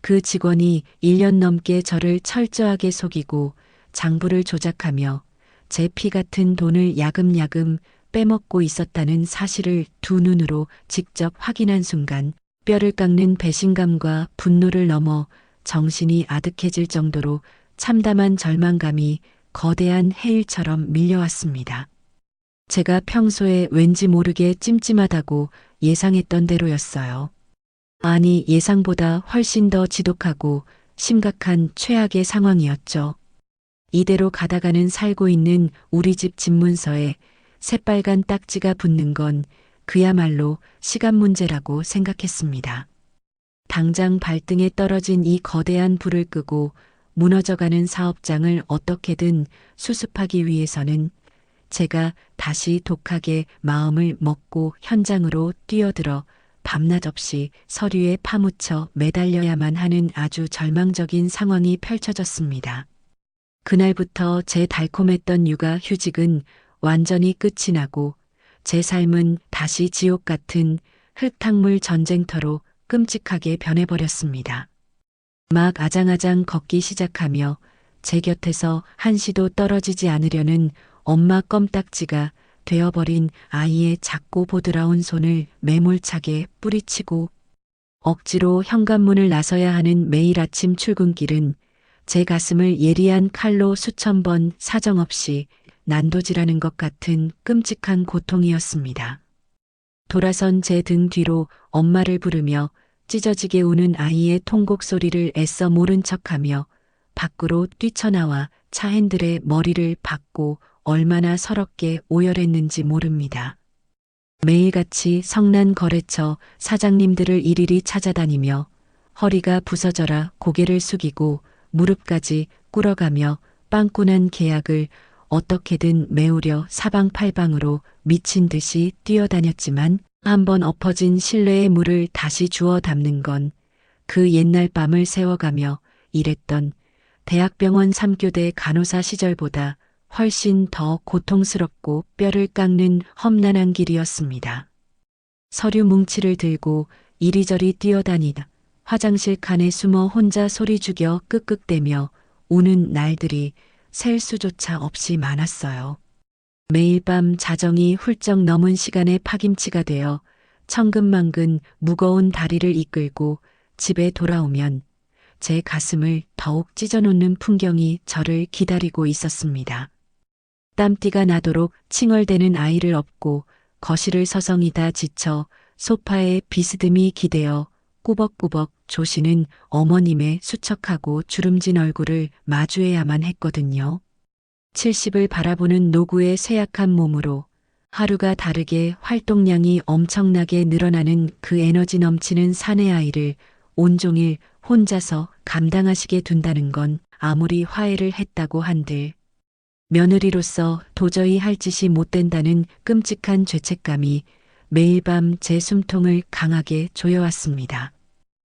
그 직원이 1년 넘게 저를 철저하게 속이고 장부를 조작하며 제 피 같은 돈을 야금야금 빼먹고 있었다는 사실을 두 눈으로 직접 확인한 순간 뼈를 깎는 배신감과 분노를 넘어 정신이 아득해질 정도로 참담한 절망감이 거대한 해일처럼 밀려왔습니다. 제가 평소에 왠지 모르게 찜찜하다고 예상했던 대로였어요. 아니, 예상보다 훨씬 더 지독하고 심각한 최악의 상황이었죠. 이대로 가다가는 살고 있는 우리 집 집문서에 새빨간 딱지가 붙는 건 그야말로 시간 문제라고 생각했습니다. 당장 발등에 떨어진 이 거대한 불을 끄고 무너져가는 사업장을 어떻게든 수습하기 위해서는 제가 다시 독하게 마음을 먹고 현장으로 뛰어들어 밤낮 없이 서류에 파묻혀 매달려야만 하는 아주 절망적인 상황이 펼쳐졌습니다. 그날부터 제 달콤했던 육아 휴직은 완전히 끝이 나고 제 삶은 다시 지옥 같은 흙탕물 전쟁터로 끔찍하게 변해버렸습니다. 막 아장아장 걷기 시작하며 제 곁에서 한시도 떨어지지 않으려는 엄마 껌딱지가 되어버린 아이의 작고 보드라운 손을 매몰차게 뿌리치고 억지로 현관문을 나서야 하는 매일 아침 출근길은 제 가슴을 예리한 칼로 수천 번 사정없이 난도질하는 것 같은 끔찍한 고통이었습니다. 돌아선 제 등 뒤로 엄마를 부르며 찢어지게 우는 아이의 통곡 소리를 애써 모른 척하며 밖으로 뛰쳐나와 차 핸들에 머리를 박고 얼마나 서럽게 오열했는지 모릅니다. 매일같이 성난 거래처 사장님들을 일일이 찾아다니며 허리가 부서져라 고개를 숙이고 무릎까지 꿇어가며 빵꾸난 계약을 어떻게든 메우려 사방팔방으로 미친 듯이 뛰어다녔지만 한번 엎어진 신뢰의 물을 다시 주워 담는 건 그 옛날 밤을 세워가며 일했던 대학병원 3교대 간호사 시절보다 훨씬 더 고통스럽고 뼈를 깎는 험난한 길이었습니다. 서류 뭉치를 들고 이리저리 뛰어다니다 화장실 칸에 숨어 혼자 소리 죽여 끄끄대며 우는 날들이 셀 수조차 없이 많았어요. 매일 밤 자정이 훌쩍 넘은 시간에 파김치가 되어 천근만근 무거운 다리를 이끌고 집에 돌아오면 제 가슴을 더욱 찢어놓는 풍경이 저를 기다리고 있었습니다. 땀띠가 나도록 칭얼대는 아이를 업고 거실을 서성이다 지쳐 소파에 비스듬히 기대어 꾸벅꾸벅 조시는 어머님의 수척하고 주름진 얼굴을 마주해야만 했거든요. 70을 바라보는 노구의 쇠약한 몸으로 하루가 다르게 활동량이 엄청나게 늘어나는 그 에너지 넘치는 사내 아이를 온종일 혼자서 감당하시게 둔다는 건 아무리 화해를 했다고 한들 며느리로서 도저히 할 짓이 못 된다는 끔찍한 죄책감이 매일 밤 제 숨통을 강하게 조여왔습니다.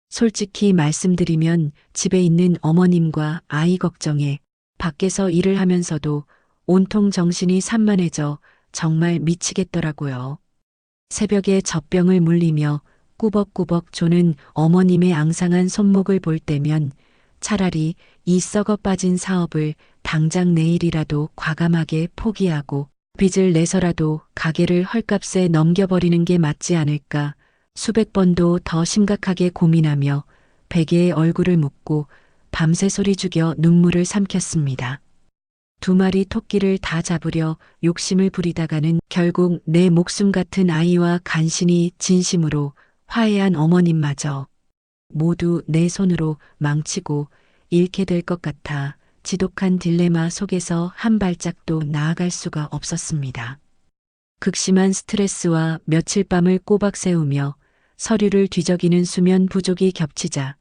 솔직히 말씀드리면 집에 있는 어머님과 아이 걱정에 밖에서 일을 하면서도 온통 정신이 산만해져 정말 미치겠더라고요. 새벽에 젖병을 물리며 꾸벅꾸벅 조는 어머님의 앙상한 손목을 볼 때면 차라리 이 썩어 빠진 사업을 당장 내일이라도 과감하게 포기하고 빚을 내서라도 가게를 헐값에 넘겨버리는 게 맞지 않을까 수백 번도 더 심각하게 고민하며 베개에 얼굴을 묻고 밤새 소리 죽여 눈물을 삼켰습니다. 2마리 토끼를 다 잡으려 욕심을 부리다가는 결국 내 목숨 같은 아이와 간신히 진심으로 화해한 어머님마저 모두 내 손으로 망치고 잃게 될 것 같아 지독한 딜레마 속에서 한 발짝도 나아갈 수가 없었습니다. 극심한 스트레스와 며칠 밤을 꼬박 세우며 서류를 뒤적이는 수면 부족이 겹치자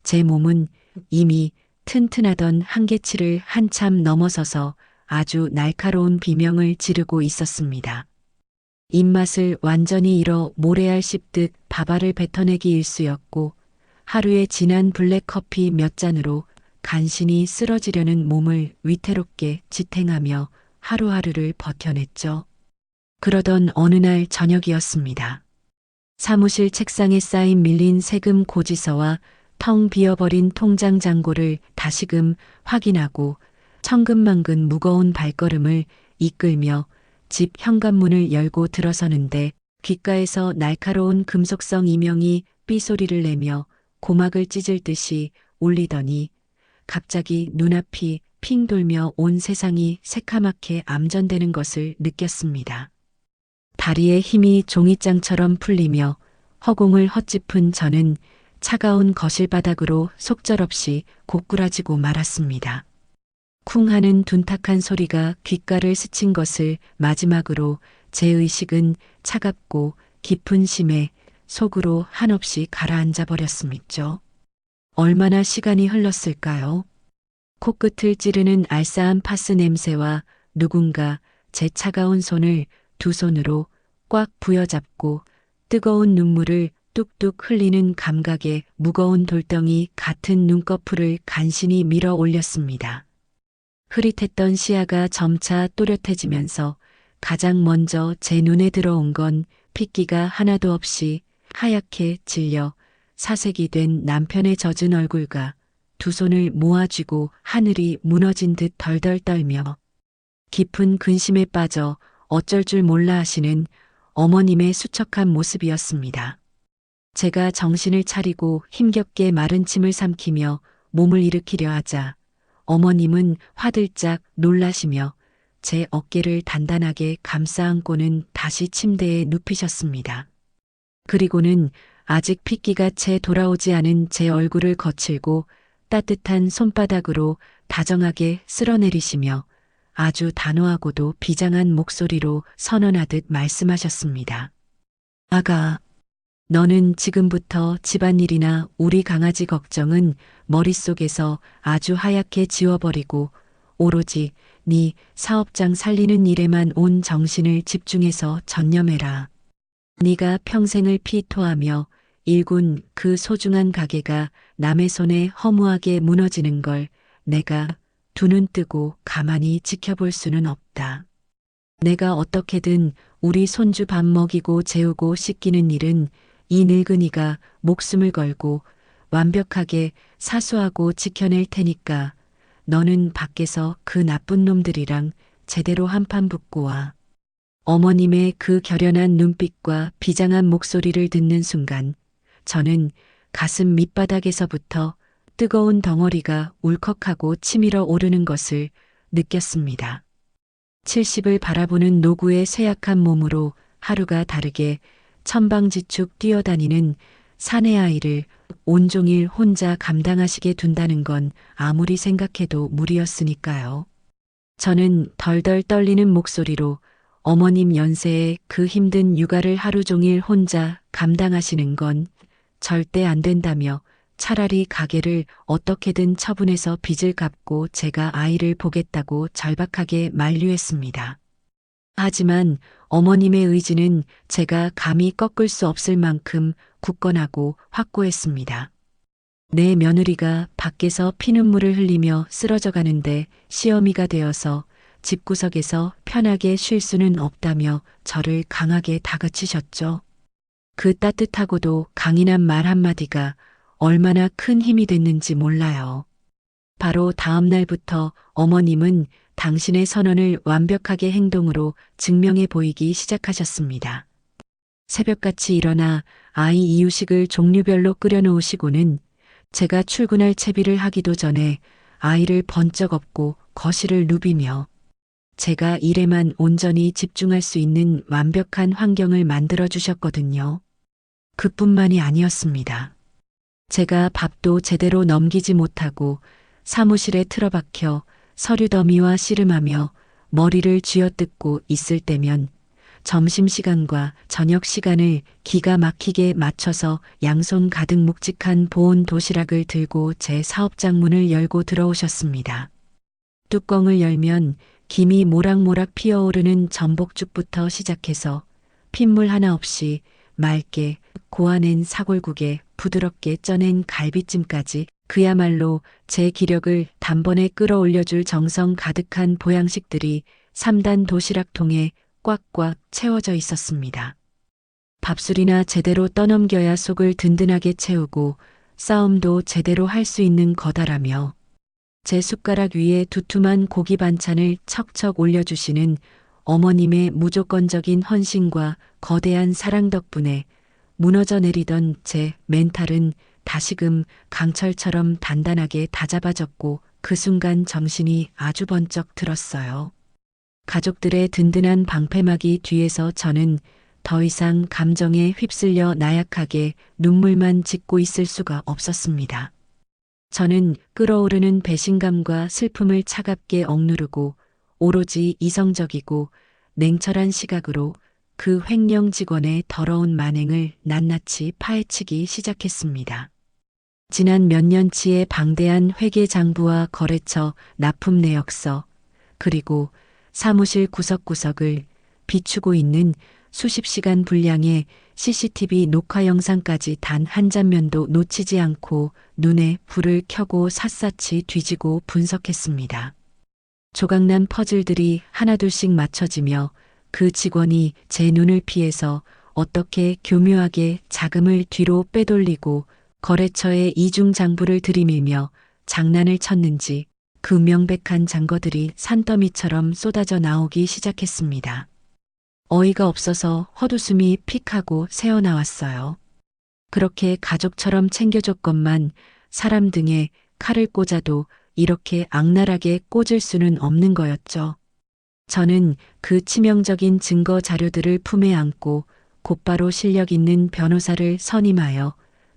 제 몸은 이미 튼튼하던 한계치를 한참 넘어서서 아주 날카로운 비명을 지르고 있었습니다. 입맛을 완전히 잃어 모래알 씹듯 밥알을 뱉어내기 일쑤였고 하루에 진한 블랙커피 몇 잔으로 간신히 쓰러지려는 몸을 위태롭게 지탱하며 하루하루를 버텨냈죠. 그러던 어느 날 저녁이었습니다. 사무실 책상에 쌓인 밀린 세금 고지서와 텅 비어버린 통장 잔고를 다시금 확인하고 천근만근 무거운 발걸음을 이끌며 집 현관문을 열고 들어서는데 귓가에서 날카로운 금속성 이명이 삐소리를 내며 고막을 찢을 듯이 울리더니 갑자기 눈앞이 핑 돌며 온 세상이 새카맣게 암전되는 것을 느꼈습니다. 다리에 힘이 종이장처럼 풀리며 허공을 헛짚은 저는 차가운 거실 바닥으로 속절없이 고꾸라지고 말았습니다. 쿵 하는 둔탁한 소리가 귓가를 스친 것을 마지막으로 제 의식은 차갑고 깊은 심에 속으로 한없이 가라앉아 버렸음있죠. 얼마나 시간이 흘렀을까요? 코끝을 찌르는 알싸한 파스 냄새와 누군가 제 차가운 손을 두 손으로 꽉 부여잡고 뜨거운 눈물을 뚝뚝 흘리는 감각에 무거운 돌덩이 같은 눈꺼풀을 간신히 밀어 올렸습니다. 흐릿했던 시야가 점차 또렷해지면서 가장 먼저 제 눈에 들어온 건 핏기가 하나도 없이 하얗게 질려 사색이 된 남편의 젖은 얼굴과 두 손을 모아쥐고 하늘이 무너진 듯 덜덜 떨며 깊은 근심에 빠져 어쩔 줄 몰라 하시는 어머님의 수척한 모습이었습니다. 제가 정신을 차리고 힘겹게 마른 침을 삼키며 몸을 일으키려 하자 어머님은 화들짝 놀라시며 제 어깨를 단단하게 감싸 안고는 다시 침대에 눕히셨습니다. 그리고는 아직 핏기가 채 돌아오지 않은 제 얼굴을 거칠고 따뜻한 손바닥으로 다정하게 쓸어내리시며 아주 단호하고도 비장한 목소리로 선언하듯 말씀하셨습니다. 아가, 너는 지금부터 집안일이나 우리 강아지 걱정은 머릿속에서 아주 하얗게 지워버리고 오로지 네 사업장 살리는 일에만 온 정신을 집중해서 전념해라. 네가 평생을 피토하며 일군 그 소중한 가게가 남의 손에 허무하게 무너지는 걸 내가 두 눈 뜨고 가만히 지켜볼 수는 없다. 내가 어떻게든 우리 손주 밥 먹이고 재우고 씻기는 일은 이 늙은이가 목숨을 걸고 완벽하게 사수하고 지켜낼 테니까 너는 밖에서 그 나쁜 놈들이랑 제대로 한판 붙고 와. 어머님의 그 결연한 눈빛과 비장한 목소리를 듣는 순간 저는 가슴 밑바닥에서부터 뜨거운 덩어리가 울컥하고 치밀어 오르는 것을 느꼈습니다. 70을 바라보는 노구의 쇠약한 몸으로 하루가 다르게 천방지축 뛰어다니는 사내 아이를 온종일 혼자 감당하시게 둔다는 건 아무리 생각해도 무리였으니까요. 저는 덜덜 떨리는 목소리로 어머님 연세에 그 힘든 육아를 하루 종일 혼자 감당하시는 건 절대 안 된다며 차라리 가게를 어떻게든 처분해서 빚을 갚고 제가 아이를 보겠다고 절박하게 만류했습니다. 하지만 어머님의 의지는 제가 감히 꺾을 수 없을 만큼 굳건하고 확고했습니다. 내 며느리가 밖에서 피눈물을 흘리며 쓰러져 가는데 시어미가 되어서 집구석에서 편하게 쉴 수는 없다며 저를 강하게 다그치셨죠. 그 따뜻하고도 강인한 말 한마디가 얼마나 큰 힘이 됐는지 몰라요. 바로 다음 날부터 어머님은 당신의 선언을 완벽하게 행동으로 증명해 보이기 시작하셨습니다. 새벽같이 일어나 아이 이유식을 종류별로 끓여 놓으시고는 제가 출근할 채비를 하기도 전에 아이를 번쩍 업고 거실을 누비며 제가 일에만 온전히 집중할 수 있는 완벽한 환경을 만들어 주셨거든요. 그뿐만이 아니었습니다. 제가 밥도 제대로 넘기지 못하고 사무실에 틀어박혀 서류 더미와 씨름하며 머리를 쥐어뜯고 있을 때면 점심시간과 저녁시간을 기가 막히게 맞춰서 양손 가득 묵직한 보온 도시락을 들고 제 사업장 문을 열고 들어오셨습니다. 뚜껑을 열면 김이 모락모락 피어오르는 전복죽부터 시작해서 핏물 하나 없이 맑게 고아낸 사골국에 부드럽게 쪄낸 갈비찜까지 그야말로 제 기력을 단번에 끌어올려줄 정성 가득한 보양식들이 3단 도시락통에 꽉꽉 채워져 있었습니다. 밥술이나 제대로 떠넘겨야 속을 든든하게 채우고 싸움도 제대로 할 수 있는 거다라며 제 숟가락 위에 두툼한 고기 반찬을 척척 올려주시는 어머님의 무조건적인 헌신과 거대한 사랑 덕분에 무너져 내리던 제 멘탈은 다시금 강철처럼 단단하게 다잡아졌고 그 순간 정신이 아주 번쩍 들었어요. 가족들의 든든한 방패막이 뒤에서 저는 더 이상 감정에 휩쓸려 나약하게 눈물만 짓고 있을 수가 없었습니다. 저는 끓어오르는 배신감과 슬픔을 차갑게 억누르고 오로지 이성적이고 냉철한 시각으로 그 횡령 직원의 더러운 만행을 낱낱이 파헤치기 시작했습니다. 지난 몇 년치의 방대한 회계장부와 거래처 납품 내역서 그리고 사무실 구석구석을 비추고 있는 수십 시간 분량의 CCTV 녹화 영상까지 단 한 장면도 놓치지 않고 눈에 불을 켜고 샅샅이 뒤지고 분석했습니다. 조각난 퍼즐들이 하나둘씩 맞춰지며 그 직원이 제 눈을 피해서 어떻게 교묘하게 자금을 뒤로 빼돌리고 거래처에 이중 장부를 들이밀며 장난을 쳤는지 그 명백한 증거들이 산더미처럼 쏟아져 나오기 시작했습니다. 어이가 없어서 헛웃음이 픽하고 새어나왔어요. 그렇게 가족처럼 챙겨줬건만 사람 등에 칼을 꽂아도 이렇게 악랄하게 꽂을 수는 없는 거였죠. 저는 그 치명적인 증거 자료들을 품에 안고 곧바로 실력 있는 변호사를 선임하여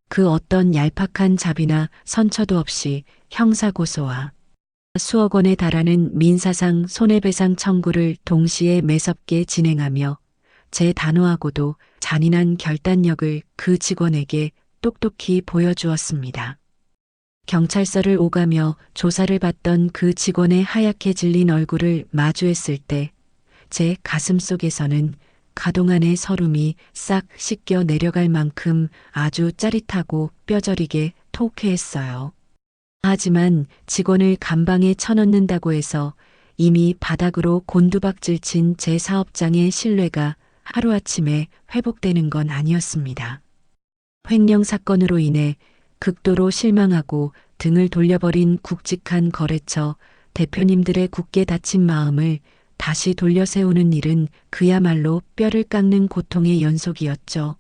그 어떤 얄팍한 자비나 선처도 없이 형사고소와 수억 원에 달하는 민사상 손해배상 청구를 동시에 매섭게 진행하며 제 단호하고도 잔인한 결단력을 그 직원에게 똑똑히 보여주었습니다. 경찰서를 오가며 조사를 받던 그 직원의 하얗게 질린 얼굴을 마주했을 때 제 가슴 속에서는 가동 안의 서름이 싹 씻겨 내려갈 만큼 아주 짜릿하고 뼈저리게 통쾌했어요. 하지만 직원을 감방에 쳐넣는다고 해서 이미 바닥으로 곤두박질 친 제 사업장의 신뢰가 하루아침에 회복되는 건 아니었습니다. 횡령 사건으로 인해 극도로 실망하고 등을 돌려버린 굵직한 거래처 대표님들의 굳게 닫힌 마음을 다시 돌려 세우는 일은 그야말로 뼈를 깎는 고통의 연속이었죠.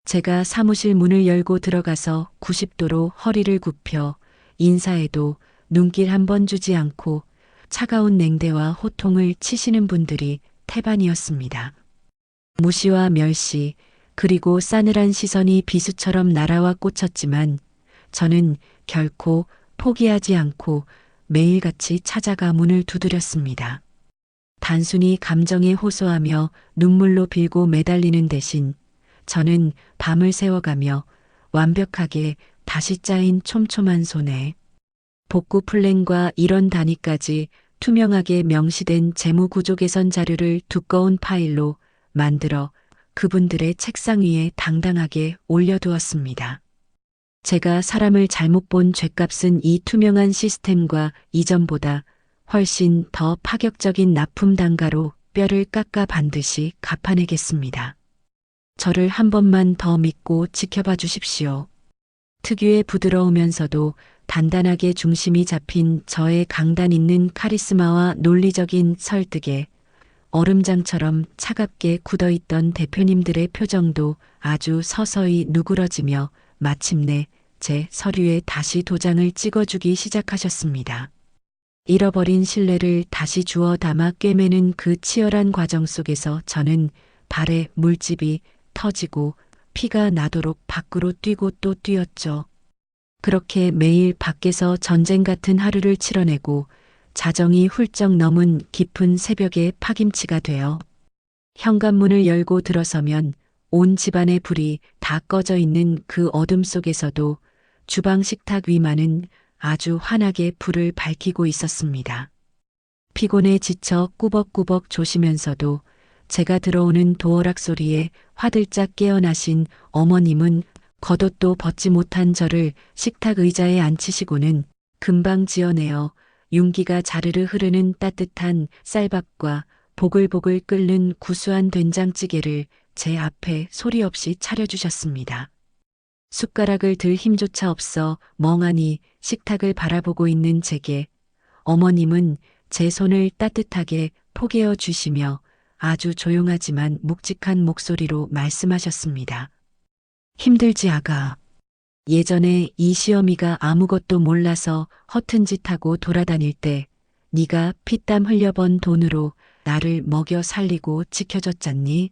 제가 사무실 문을 열고 들어가서 90도로 허리를 굽혀 인사에도 눈길 한 번 주지 않고 차가운 냉대와 호통을 치시는 분들이 태반이었습니다. 무시와 멸시, 그리고 싸늘한 시선이 비수처럼 날아와 꽂혔지만 저는 결코 포기하지 않고 매일같이 찾아가 문을 두드렸습니다. 단순히 감정에 호소하며 눈물로 빌고 매달리는 대신 저는 밤을 새워가며 완벽하게 다시 짜인 촘촘한 손에 복구 플랜과 이런 단위까지 투명하게 명시된 재무구조 개선 자료를 두꺼운 파일로 만들어 그분들의 책상 위에 당당하게 올려두었습니다. 제가 사람을 잘못 본 죗값은 이 투명한 시스템과 이전보다 훨씬 더 파격적인 납품 단가로 뼈를 깎아 반드시 갚아내겠습니다. 저를 한 번만 더 믿고 지켜봐 주십시오. 특유의 부드러우면서도 단단하게 중심이 잡힌 저의 강단 있는 카리스마와 논리적인 설득에 얼음장처럼 차갑게 굳어있던 대표님들의 표정도 아주 서서히 누그러지며 마침내 제 서류에 다시 도장을 찍어주기 시작하셨습니다. 잃어버린 신뢰를 다시 주워 담아 꿰매는 그 치열한 과정 속에서 저는 발에 물집이 터지고 피가 나도록 밖으로 뛰고 또 뛰었죠. 그렇게 매일 밖에서 전쟁 같은 하루를 치러내고 자정이 훌쩍 넘은 깊은 새벽에 파김치가 되어 현관문을 열고 들어서면 온 집안의 불이 다 꺼져 있는 그 어둠 속에서도 주방 식탁 위만은 아주 환하게 불을 밝히고 있었습니다. 피곤에 지쳐 꾸벅꾸벅 조시면서도 제가 들어오는 도어락 소리에 화들짝 깨어나신 어머님은 겉옷도 벗지 못한 저를 식탁 의자에 앉히시고는 금방 지어내어 윤기가 자르르 흐르는 따뜻한 쌀밥과 보글보글 끓는 구수한 된장찌개를 제 앞에 소리 없이 차려주셨습니다. 숟가락을 들 힘조차 없어 멍하니 식탁을 바라보고 있는 제게 어머님은 제 손을 따뜻하게 포개어 주시며 아주 조용하지만 묵직한 목소리로 말씀하셨습니다. 힘들지 아가. 예전에 이 시어미가 아무것도 몰라서 허튼 짓 하고 돌아다닐 때 네가 피땀 흘려번 돈으로 나를 먹여 살리고 지켜줬잖니.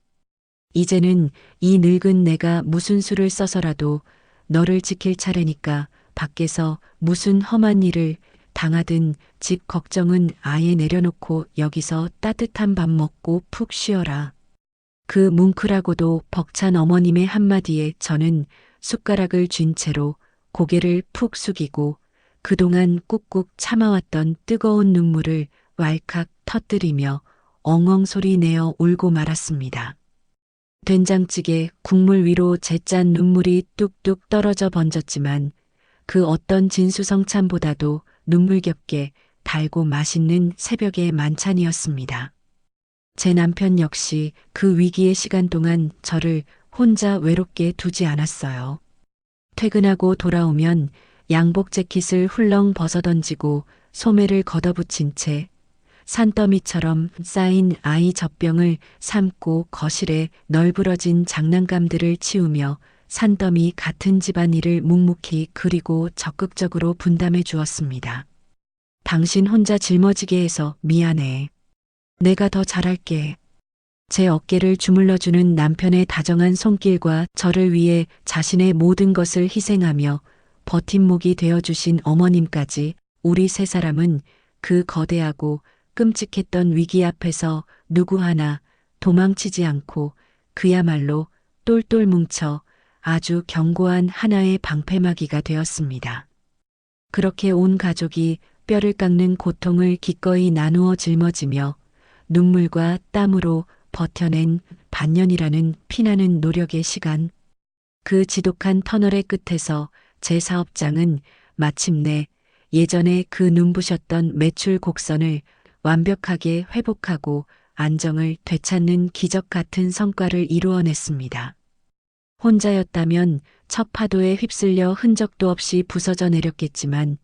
이제는 이 늙은 내가 무슨 수를 써서라도 너를 지킬 차례니까 밖에서 무슨 험한 일을 당하든 집 걱정은 아예 내려놓고 여기서 따뜻한 밥 먹고 푹 쉬어라. 그 뭉클하고도 벅찬 어머님의 한마디에 저는 숟가락을 쥔 채로 고개를 푹 숙이고 그동안 꾹꾹 참아왔던 뜨거운 눈물을 왈칵 터뜨리며 엉엉 소리 내어 울고 말았습니다. 된장찌개 국물 위로 제 짠 눈물이 뚝뚝 떨어져 번졌지만 그 어떤 진수성찬보다도 눈물겹게 달고 맛있는 새벽의 만찬이었습니다. 제 남편 역시 그 위기의 시간 동안 저를 혼자 외롭게 두지 않았어요. 퇴근하고 돌아오면 양복 재킷을 훌렁 벗어던지고 소매를 걷어붙인 채 산더미처럼 쌓인 아이 젖병을 삶고 거실에 널브러진 장난감들을 치우며 산더미 같은 집안일을 묵묵히 그리고 적극적으로 분담해 주었습니다. 당신 혼자 짊어지게 해서 미안해. 내가 더 잘할게. 제 어깨를 주물러주는 남편의 다정한 손길과 저를 위해 자신의 모든 것을 희생하며 버팀목이 되어주신 어머님까지 우리 세 사람은 그 거대하고 끔찍했던 위기 앞에서 누구 하나 도망치지 않고 그야말로 똘똘 뭉쳐 아주 견고한 하나의 방패막이가 되었습니다. 그렇게 온 가족이 뼈를 깎는 고통을 기꺼이 나누어 짊어지며 눈물과 땀으로 버텨낸 반년이라는 피나는 노력의 시간. 그 지독한 터널의 끝에서 제 사업장은 마침내 예전에 그 눈부셨던 매출 곡선을 완벽하게 회복하고 안정을 되찾는 기적 같은 성과를 이루어냈습니다. 혼자였다면 첫 파도에 휩쓸려 흔적도 없이 부서져 내렸겠지만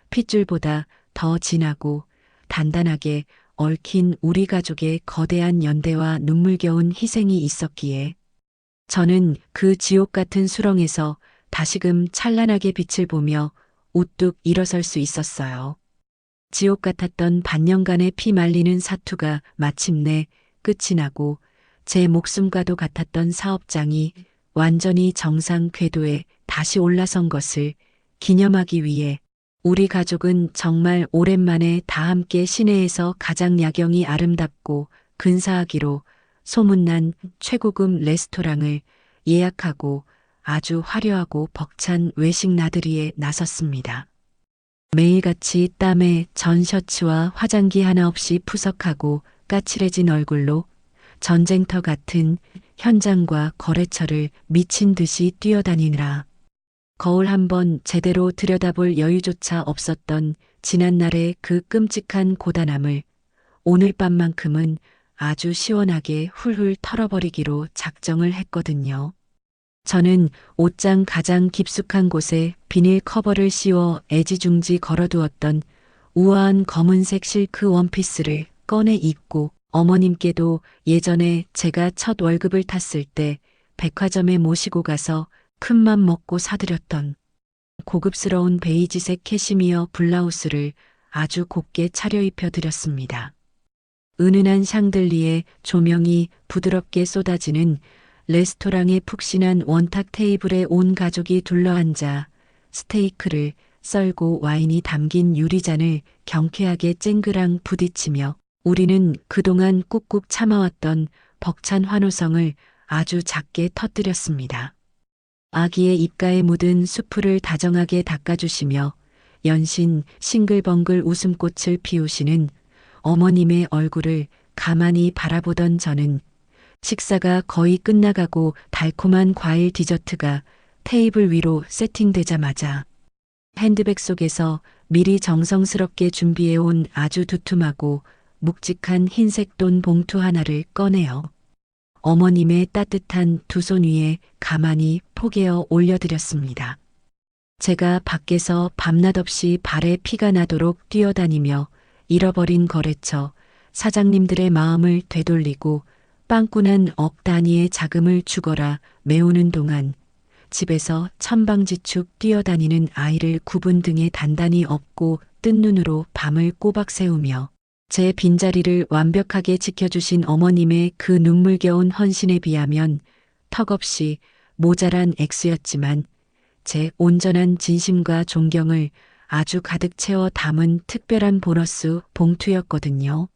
핏줄보다 더 진하고 단단하게 얽힌 우리 가족의 거대한 연대와 눈물겨운 희생이 있었기에 저는 그 지옥 같은 수렁에서 다시금 찬란하게 빛을 보며 우뚝 일어설 수 있었어요. 지옥 같았던 반년간의 피 말리는 사투가 마침내 끝이 나고 제 목숨과도 같았던 사업장이 완전히 정상 궤도에 다시 올라선 것을 기념하기 위해 우리 가족은 정말 오랜만에 다 함께 시내에서 가장 야경이 아름답고 근사하기로 소문난 최고급 레스토랑을 예약하고 아주 화려하고 벅찬 외식 나들이에 나섰습니다. 매일같이 땀에 전 셔츠와 화장기 하나 없이 푸석하고 까칠해진 얼굴로 전쟁터 같은 현장과 거래처를 미친 듯이 뛰어다니느라 거울 한번 제대로 들여다볼 여유조차 없었던 지난날의 그 끔찍한 고단함을 오늘 밤만큼은 아주 시원하게 훌훌 털어버리기로 작정을 했거든요. 저는 옷장 가장 깊숙한 곳에 비닐 커버를 씌워 애지중지 걸어두었던 우아한 검은색 실크 원피스를 꺼내 입고 어머님께도 예전에 제가 첫 월급을 탔을 때 백화점에 모시고 가서 큰맘 먹고 사드렸던 고급스러운 베이지색 캐시미어 블라우스를 아주 곱게 차려입혀 드렸습니다. 은은한 샹들리에 조명이 부드럽게 쏟아지는 레스토랑의 푹신한 원탁 테이블에 온 가족이 둘러앉아 스테이크를 썰고 와인이 담긴 유리잔을 경쾌하게 쨍그랑 부딪히며 우리는 그동안 꾹꾹 참아왔던 벅찬 환호성을 아주 작게 터뜨렸습니다. 아기의 입가에 묻은 수프를 다정하게 닦아주시며 연신 싱글벙글 웃음꽃을 피우시는 어머님의 얼굴을 가만히 바라보던 저는 식사가 거의 끝나가고 달콤한 과일 디저트가 테이블 위로 세팅되자마자 핸드백 속에서 미리 정성스럽게 준비해온 아주 두툼하고 묵직한 흰색 돈 봉투 하나를 꺼내어 어머님의 따뜻한 두 손 위에 가만히 포개어 올려드렸습니다. 제가 밖에서 밤낮없이 발에 피가 나도록 뛰어다니며 잃어버린 거래처 사장님들의 마음을 되돌리고 빵꾸난 억 단위의 자금을 주거라 메우는 동안 집에서 천방지축 뛰어다니는 아이를 구분 등에 단단히 업고 뜬 눈으로 밤을 꼬박 새우며 제 빈자리를 완벽하게 지켜주신 어머님의 그 눈물겨운 헌신에 비하면 턱없이 모자란 액수였지만 제 온전한 진심과 존경을 아주 가득 채워 담은 특별한 보너스 봉투였거든요.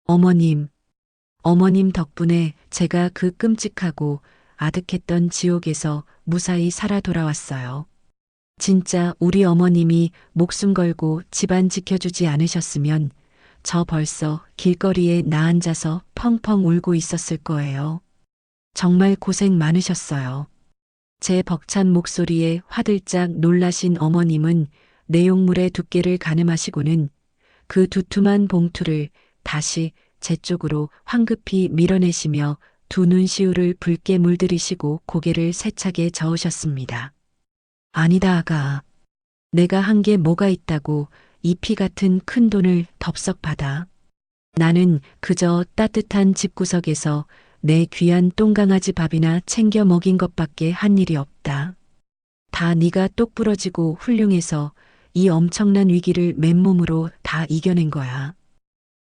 어머님 덕분에 제가 그 끔찍하고 아득했던 지옥에서 무사히 살아 돌아왔어요. 진짜 우리 어머님이 목숨 걸고 집안 지켜주지 않으셨으면 저 벌써 길거리에 나앉아서 펑펑 울고 있었을 거예요. 정말 고생 많으셨어요. 제 벅찬 목소리에 화들짝 놀라신 어머님은 내용물의 두께를 가늠하시고는 그 두툼한 봉투를 다시 제 쪽으로 황급히 밀어내시며 두 눈시울을 붉게 물들이시고 고개를 세차게 저으셨습니다. 아니다 아가. 내가 한 게 뭐가 있다고 이 피 같은 큰 돈을 덥석 받아. 나는 그저 따뜻한 집구석에서 내 귀한 똥강아지 밥이나 챙겨 먹인 것밖에 한 일이 없다. 다 네가 똑부러지고 훌륭해서 이 엄청난 위기를 맨몸으로 다 이겨낸 거야.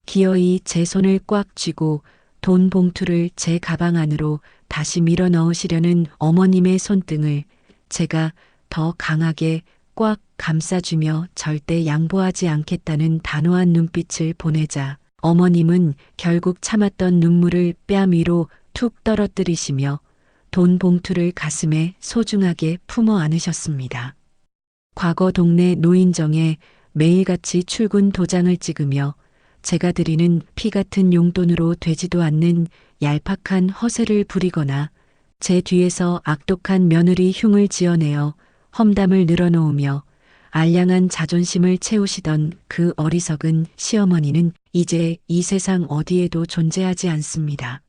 기어이 제 손을 꽉 쥐고 돈 봉투를 제 가방 안으로 다시 밀어 넣으시려는 어머님의 손등을 제가 더 강하게 꽉 감싸주며 절대 양보하지 않겠다는 단호한 눈빛을 보내자 어머님은 결국 참았던 눈물을 뺨 위로 툭 떨어뜨리시며 돈 봉투를 가슴에 소중하게 품어 안으셨습니다. 과거 동네 노인정에 매일같이 출근 도장을 찍으며 제가 드리는 피 같은 용돈으로 되지도 않는 얄팍한 허세를 부리거나 제 뒤에서 악독한 며느리 흉을 지어내어 험담을 늘어놓으며 알량한 자존심을 채우시던 그 어리석은 시어머니는 이제 이 세상 어디에도 존재하지 않습니다.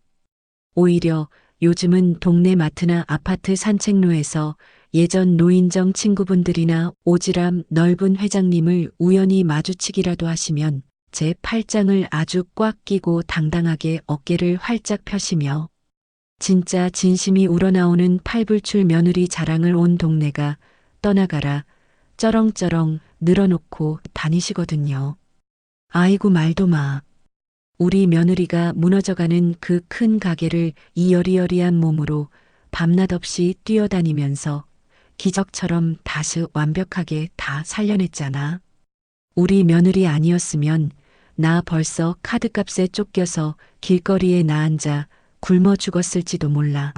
오히려 요즘은 동네 마트나 아파트 산책로에서 예전 노인정 친구분들이나 오지랖 넓은 회장님을 우연히 마주치기라도 하시면 제 팔짱을 아주 꽉 끼고 당당하게 어깨를 활짝 펴시며 진짜 진심이 우러나오는 팔불출 며느리 자랑을 온 동네가 떠나가라 쩌렁쩌렁 늘어놓고 다니시거든요. 아이고 말도 마. 우리 며느리가 무너져가는 그 큰 가게를 이 여리여리한 몸으로 밤낮 없이 뛰어다니면서 기적처럼 다시 완벽하게 다 살려냈잖아. 우리 며느리 아니었으면 나 벌써 카드값에 쫓겨서 길거리에 나앉아 굶어 죽었을지도 몰라.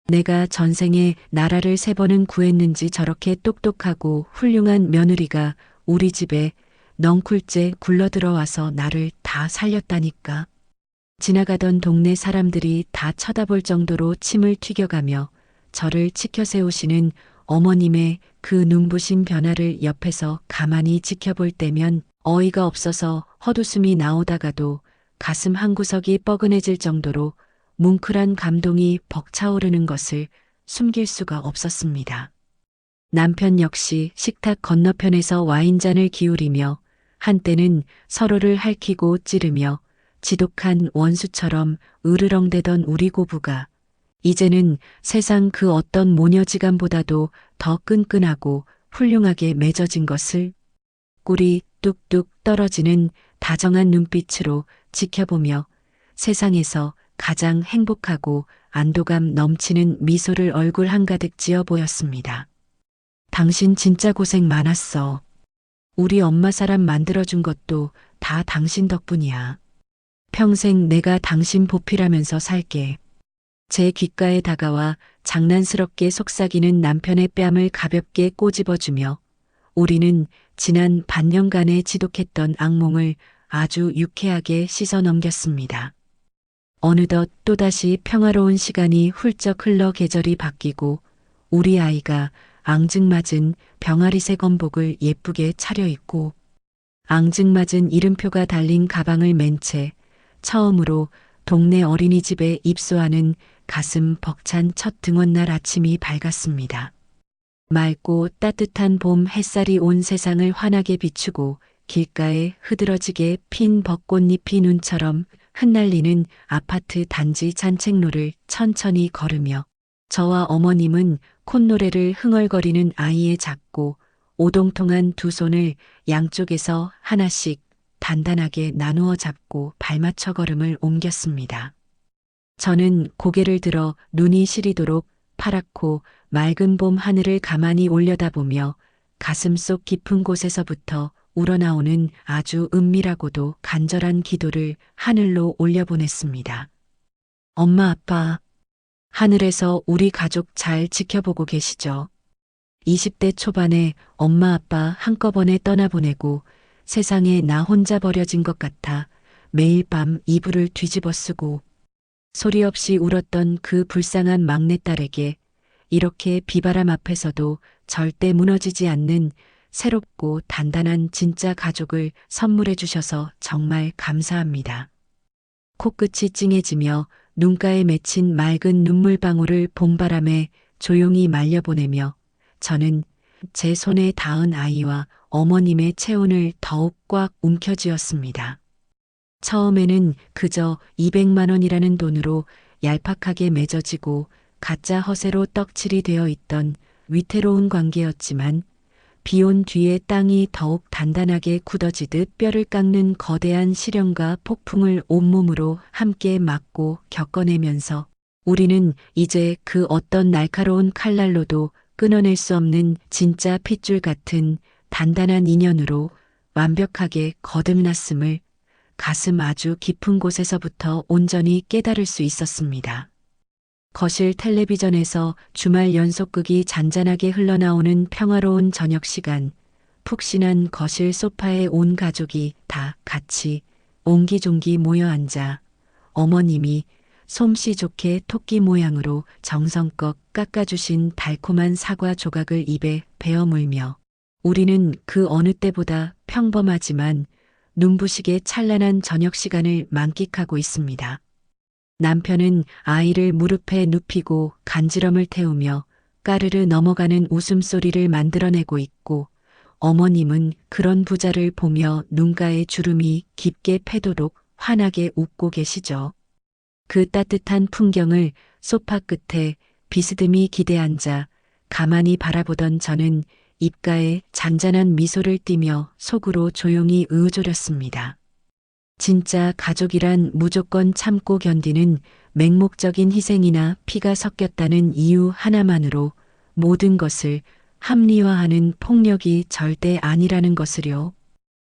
내가 전생에 나라를 3번은 구했는지 저렇게 똑똑하고 훌륭한 며느리가 우리 집에 넝쿨째 굴러들어와서 나를 다 살렸다니까. 지나가던 동네 사람들이 다 쳐다볼 정도로 침을 튀겨가며 저를 치켜 세우시는 어머님의 그 눈부신 변화를 옆에서 가만히 지켜볼 때면 어이가 없어서 헛웃음이 나오다가도 가슴 한구석이 뻐근해질 정도로 뭉클한 감동이 벅차오르는 것을 숨길 수가 없었습니다. 남편 역시 식탁 건너편에서 와인잔을 기울이며 한때는 서로를 핥히고 찌르며 지독한 원수처럼 으르렁대던 우리 고부가 이제는 세상 그 어떤 모녀지간보다도 더 끈끈하고 훌륭하게 맺어진 것을 꿀이 뚝뚝 떨어지는 다정한 눈빛으로 지켜보며 세상에서 가장 행복하고 안도감 넘치는 미소를 얼굴 한가득 지어 보였습니다. 당신 진짜 고생 많았어. 우리 엄마 사람 만들어준 것도 다 당신 덕분이야. 평생 내가 당신 보필하면서 살게. 제 귓가에 다가와 장난스럽게 속삭이는 남편의 뺨을 가볍게 꼬집어주며 우리는 지난 반년간의 지독했던 악몽을 아주 유쾌하게 씻어 넘겼습니다. 어느덧 또다시 평화로운 시간이 훌쩍 흘러 계절이 바뀌고 우리 아이가 앙증맞은 병아리색 원복을 예쁘게 차려입고 앙증맞은 이름표가 달린 가방을 맨 채 처음으로 동네 어린이집에 입소하는 가슴 벅찬 첫 등원날 아침이 밝았습니다. 맑고 따뜻한 봄 햇살이 온 세상을 환하게 비추고 길가에 흐드러지게 핀 벚꽃잎이 눈처럼 흩날리는 아파트 단지 산책로를 천천히 걸으며 저와 어머님은 콧노래를 흥얼거리는 아이의 작고 오동통한 두 손을 양쪽에서 하나씩 단단하게 나누어 잡고 발맞춰 걸음을 옮겼습니다. 저는 고개를 들어 눈이 시리도록 파랗고 맑은 봄 하늘을 가만히 올려다보며 가슴속 깊은 곳에서부터 우러나오는 아주 은밀하고도 간절한 기도를 하늘로 올려보냈습니다. 엄마, 아빠, 하늘에서 우리 가족 잘 지켜보고 계시죠? 20대 초반에 엄마, 아빠 한꺼번에 떠나보내고 세상에 나 혼자 버려진 것 같아 매일 밤 이불을 뒤집어 쓰고 소리 없이 울었던 그 불쌍한 막내딸에게 이렇게 비바람 앞에서도 절대 무너지지 않는 새롭고 단단한 진짜 가족을 선물해 주셔서 정말 감사합니다. 코끝이 찡해지며 눈가에 맺힌 맑은 눈물방울을 봄바람에 조용히 말려보내며 저는 제 손에 닿은 아이와 어머님의 체온을 더욱 꽉 움켜쥐었습니다. 처음에는 그저 200만 원이라는 돈으로 얄팍하게 맺어지고 가짜 허세로 떡칠이 되어 있던 위태로운 관계였지만 비온 뒤에 땅이 더욱 단단하게 굳어지듯 뼈를 깎는 거대한 시련과 폭풍을 온몸으로 함께 맞고 겪어내면서 우리는 이제 그 어떤 날카로운 칼날로도 끊어낼 수 없는 진짜 핏줄 같은 단단한 인연으로 완벽하게 거듭났음을 가슴 아주 깊은 곳에서부터 온전히 깨달을 수 있었습니다. 거실 텔레비전에서 주말 연속극이 잔잔하게 흘러나오는 평화로운 저녁 시간, 푹신한 거실 소파에 온 가족이 다 같이 옹기종기 모여 앉아 어머님이 솜씨 좋게 토끼 모양으로 정성껏 깎아주신 달콤한 사과 조각을 입에 베어 물며 우리는 그 어느 때보다 평범하지만 눈부시게 찬란한 저녁 시간을 만끽하고 있습니다. 남편은 아이를 무릎에 눕히고 간지럼을 태우며 까르르 넘어가는 웃음소리를 만들어내고 있고, 어머님은 그런 부자를 보며 눈가에 주름이 깊게 패도록 환하게 웃고 계시죠. 그 따뜻한 풍경을 소파 끝에 비스듬히 기대앉아 가만히 바라보던 저는 입가에 잔잔한 미소를 띠며 속으로 조용히 의조렸습니다. 진짜 가족이란 무조건 참고 견디는 맹목적인 희생이나 피가 섞였다는 이유 하나만으로 모든 것을 합리화하는 폭력이 절대 아니라는 것을요.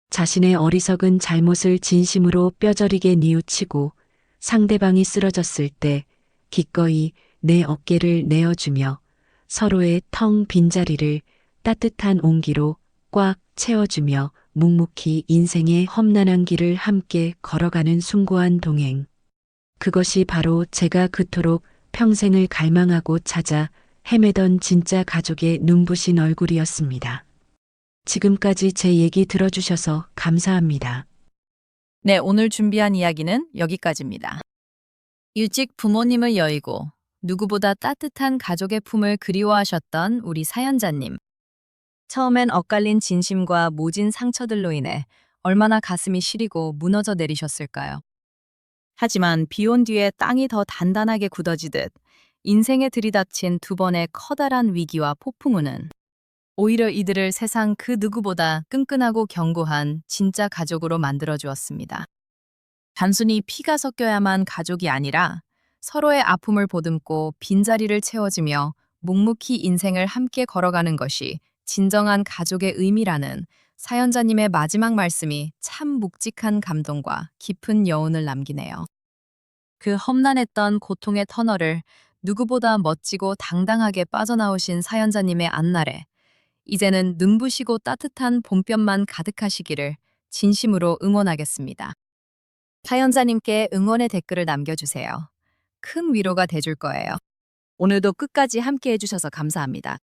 자신의 어리석은 잘못을 진심으로 뼈저리게 뉘우치고 상대방이 쓰러졌을 때 기꺼이 내 어깨를 내어주며 서로의 텅 빈 자리를 따뜻한 온기로 꽉 채워주며 묵묵히 인생의 험난한 길을 함께 걸어가는 숭고한 동행. 그것이 바로 제가 그토록 평생을 갈망하고 찾아 헤매던 진짜 가족의 눈부신 얼굴이었습니다. 지금까지 제 얘기 들어주셔서 감사합니다. 네, 오늘 준비한 이야기는 여기까지입니다. 일찍 부모님을 여의고 누구보다 따뜻한 가족의 품을 그리워하셨던 우리 사연자님. 처음엔 엇갈린 진심과 모진 상처들로 인해 얼마나 가슴이 시리고 무너져 내리셨을까요? 하지만 비온 뒤에 땅이 더 단단하게 굳어지듯 인생에 들이닥친 두 번의 커다란 위기와 폭풍우는 오히려 이들을 세상 그 누구보다 끈끈하고 견고한 진짜 가족으로 만들어 주었습니다. 단순히 피가 섞여야만 가족이 아니라 서로의 아픔을 보듬고 빈자리를 채워주며 묵묵히 인생을 함께 걸어가는 것이 진정한 가족의 의미라는 사연자님의 마지막 말씀이 참 묵직한 감동과 깊은 여운을 남기네요. 그 험난했던 고통의 터널을 누구보다 멋지고 당당하게 빠져나오신 사연자님의 앞날에 이제는 눈부시고 따뜻한 봄볕만 가득하시기를 진심으로 응원하겠습니다. 사연자님께 응원의 댓글을 남겨주세요. 큰 위로가 돼줄 거예요. 오늘도 끝까지 함께 해주셔서 감사합니다.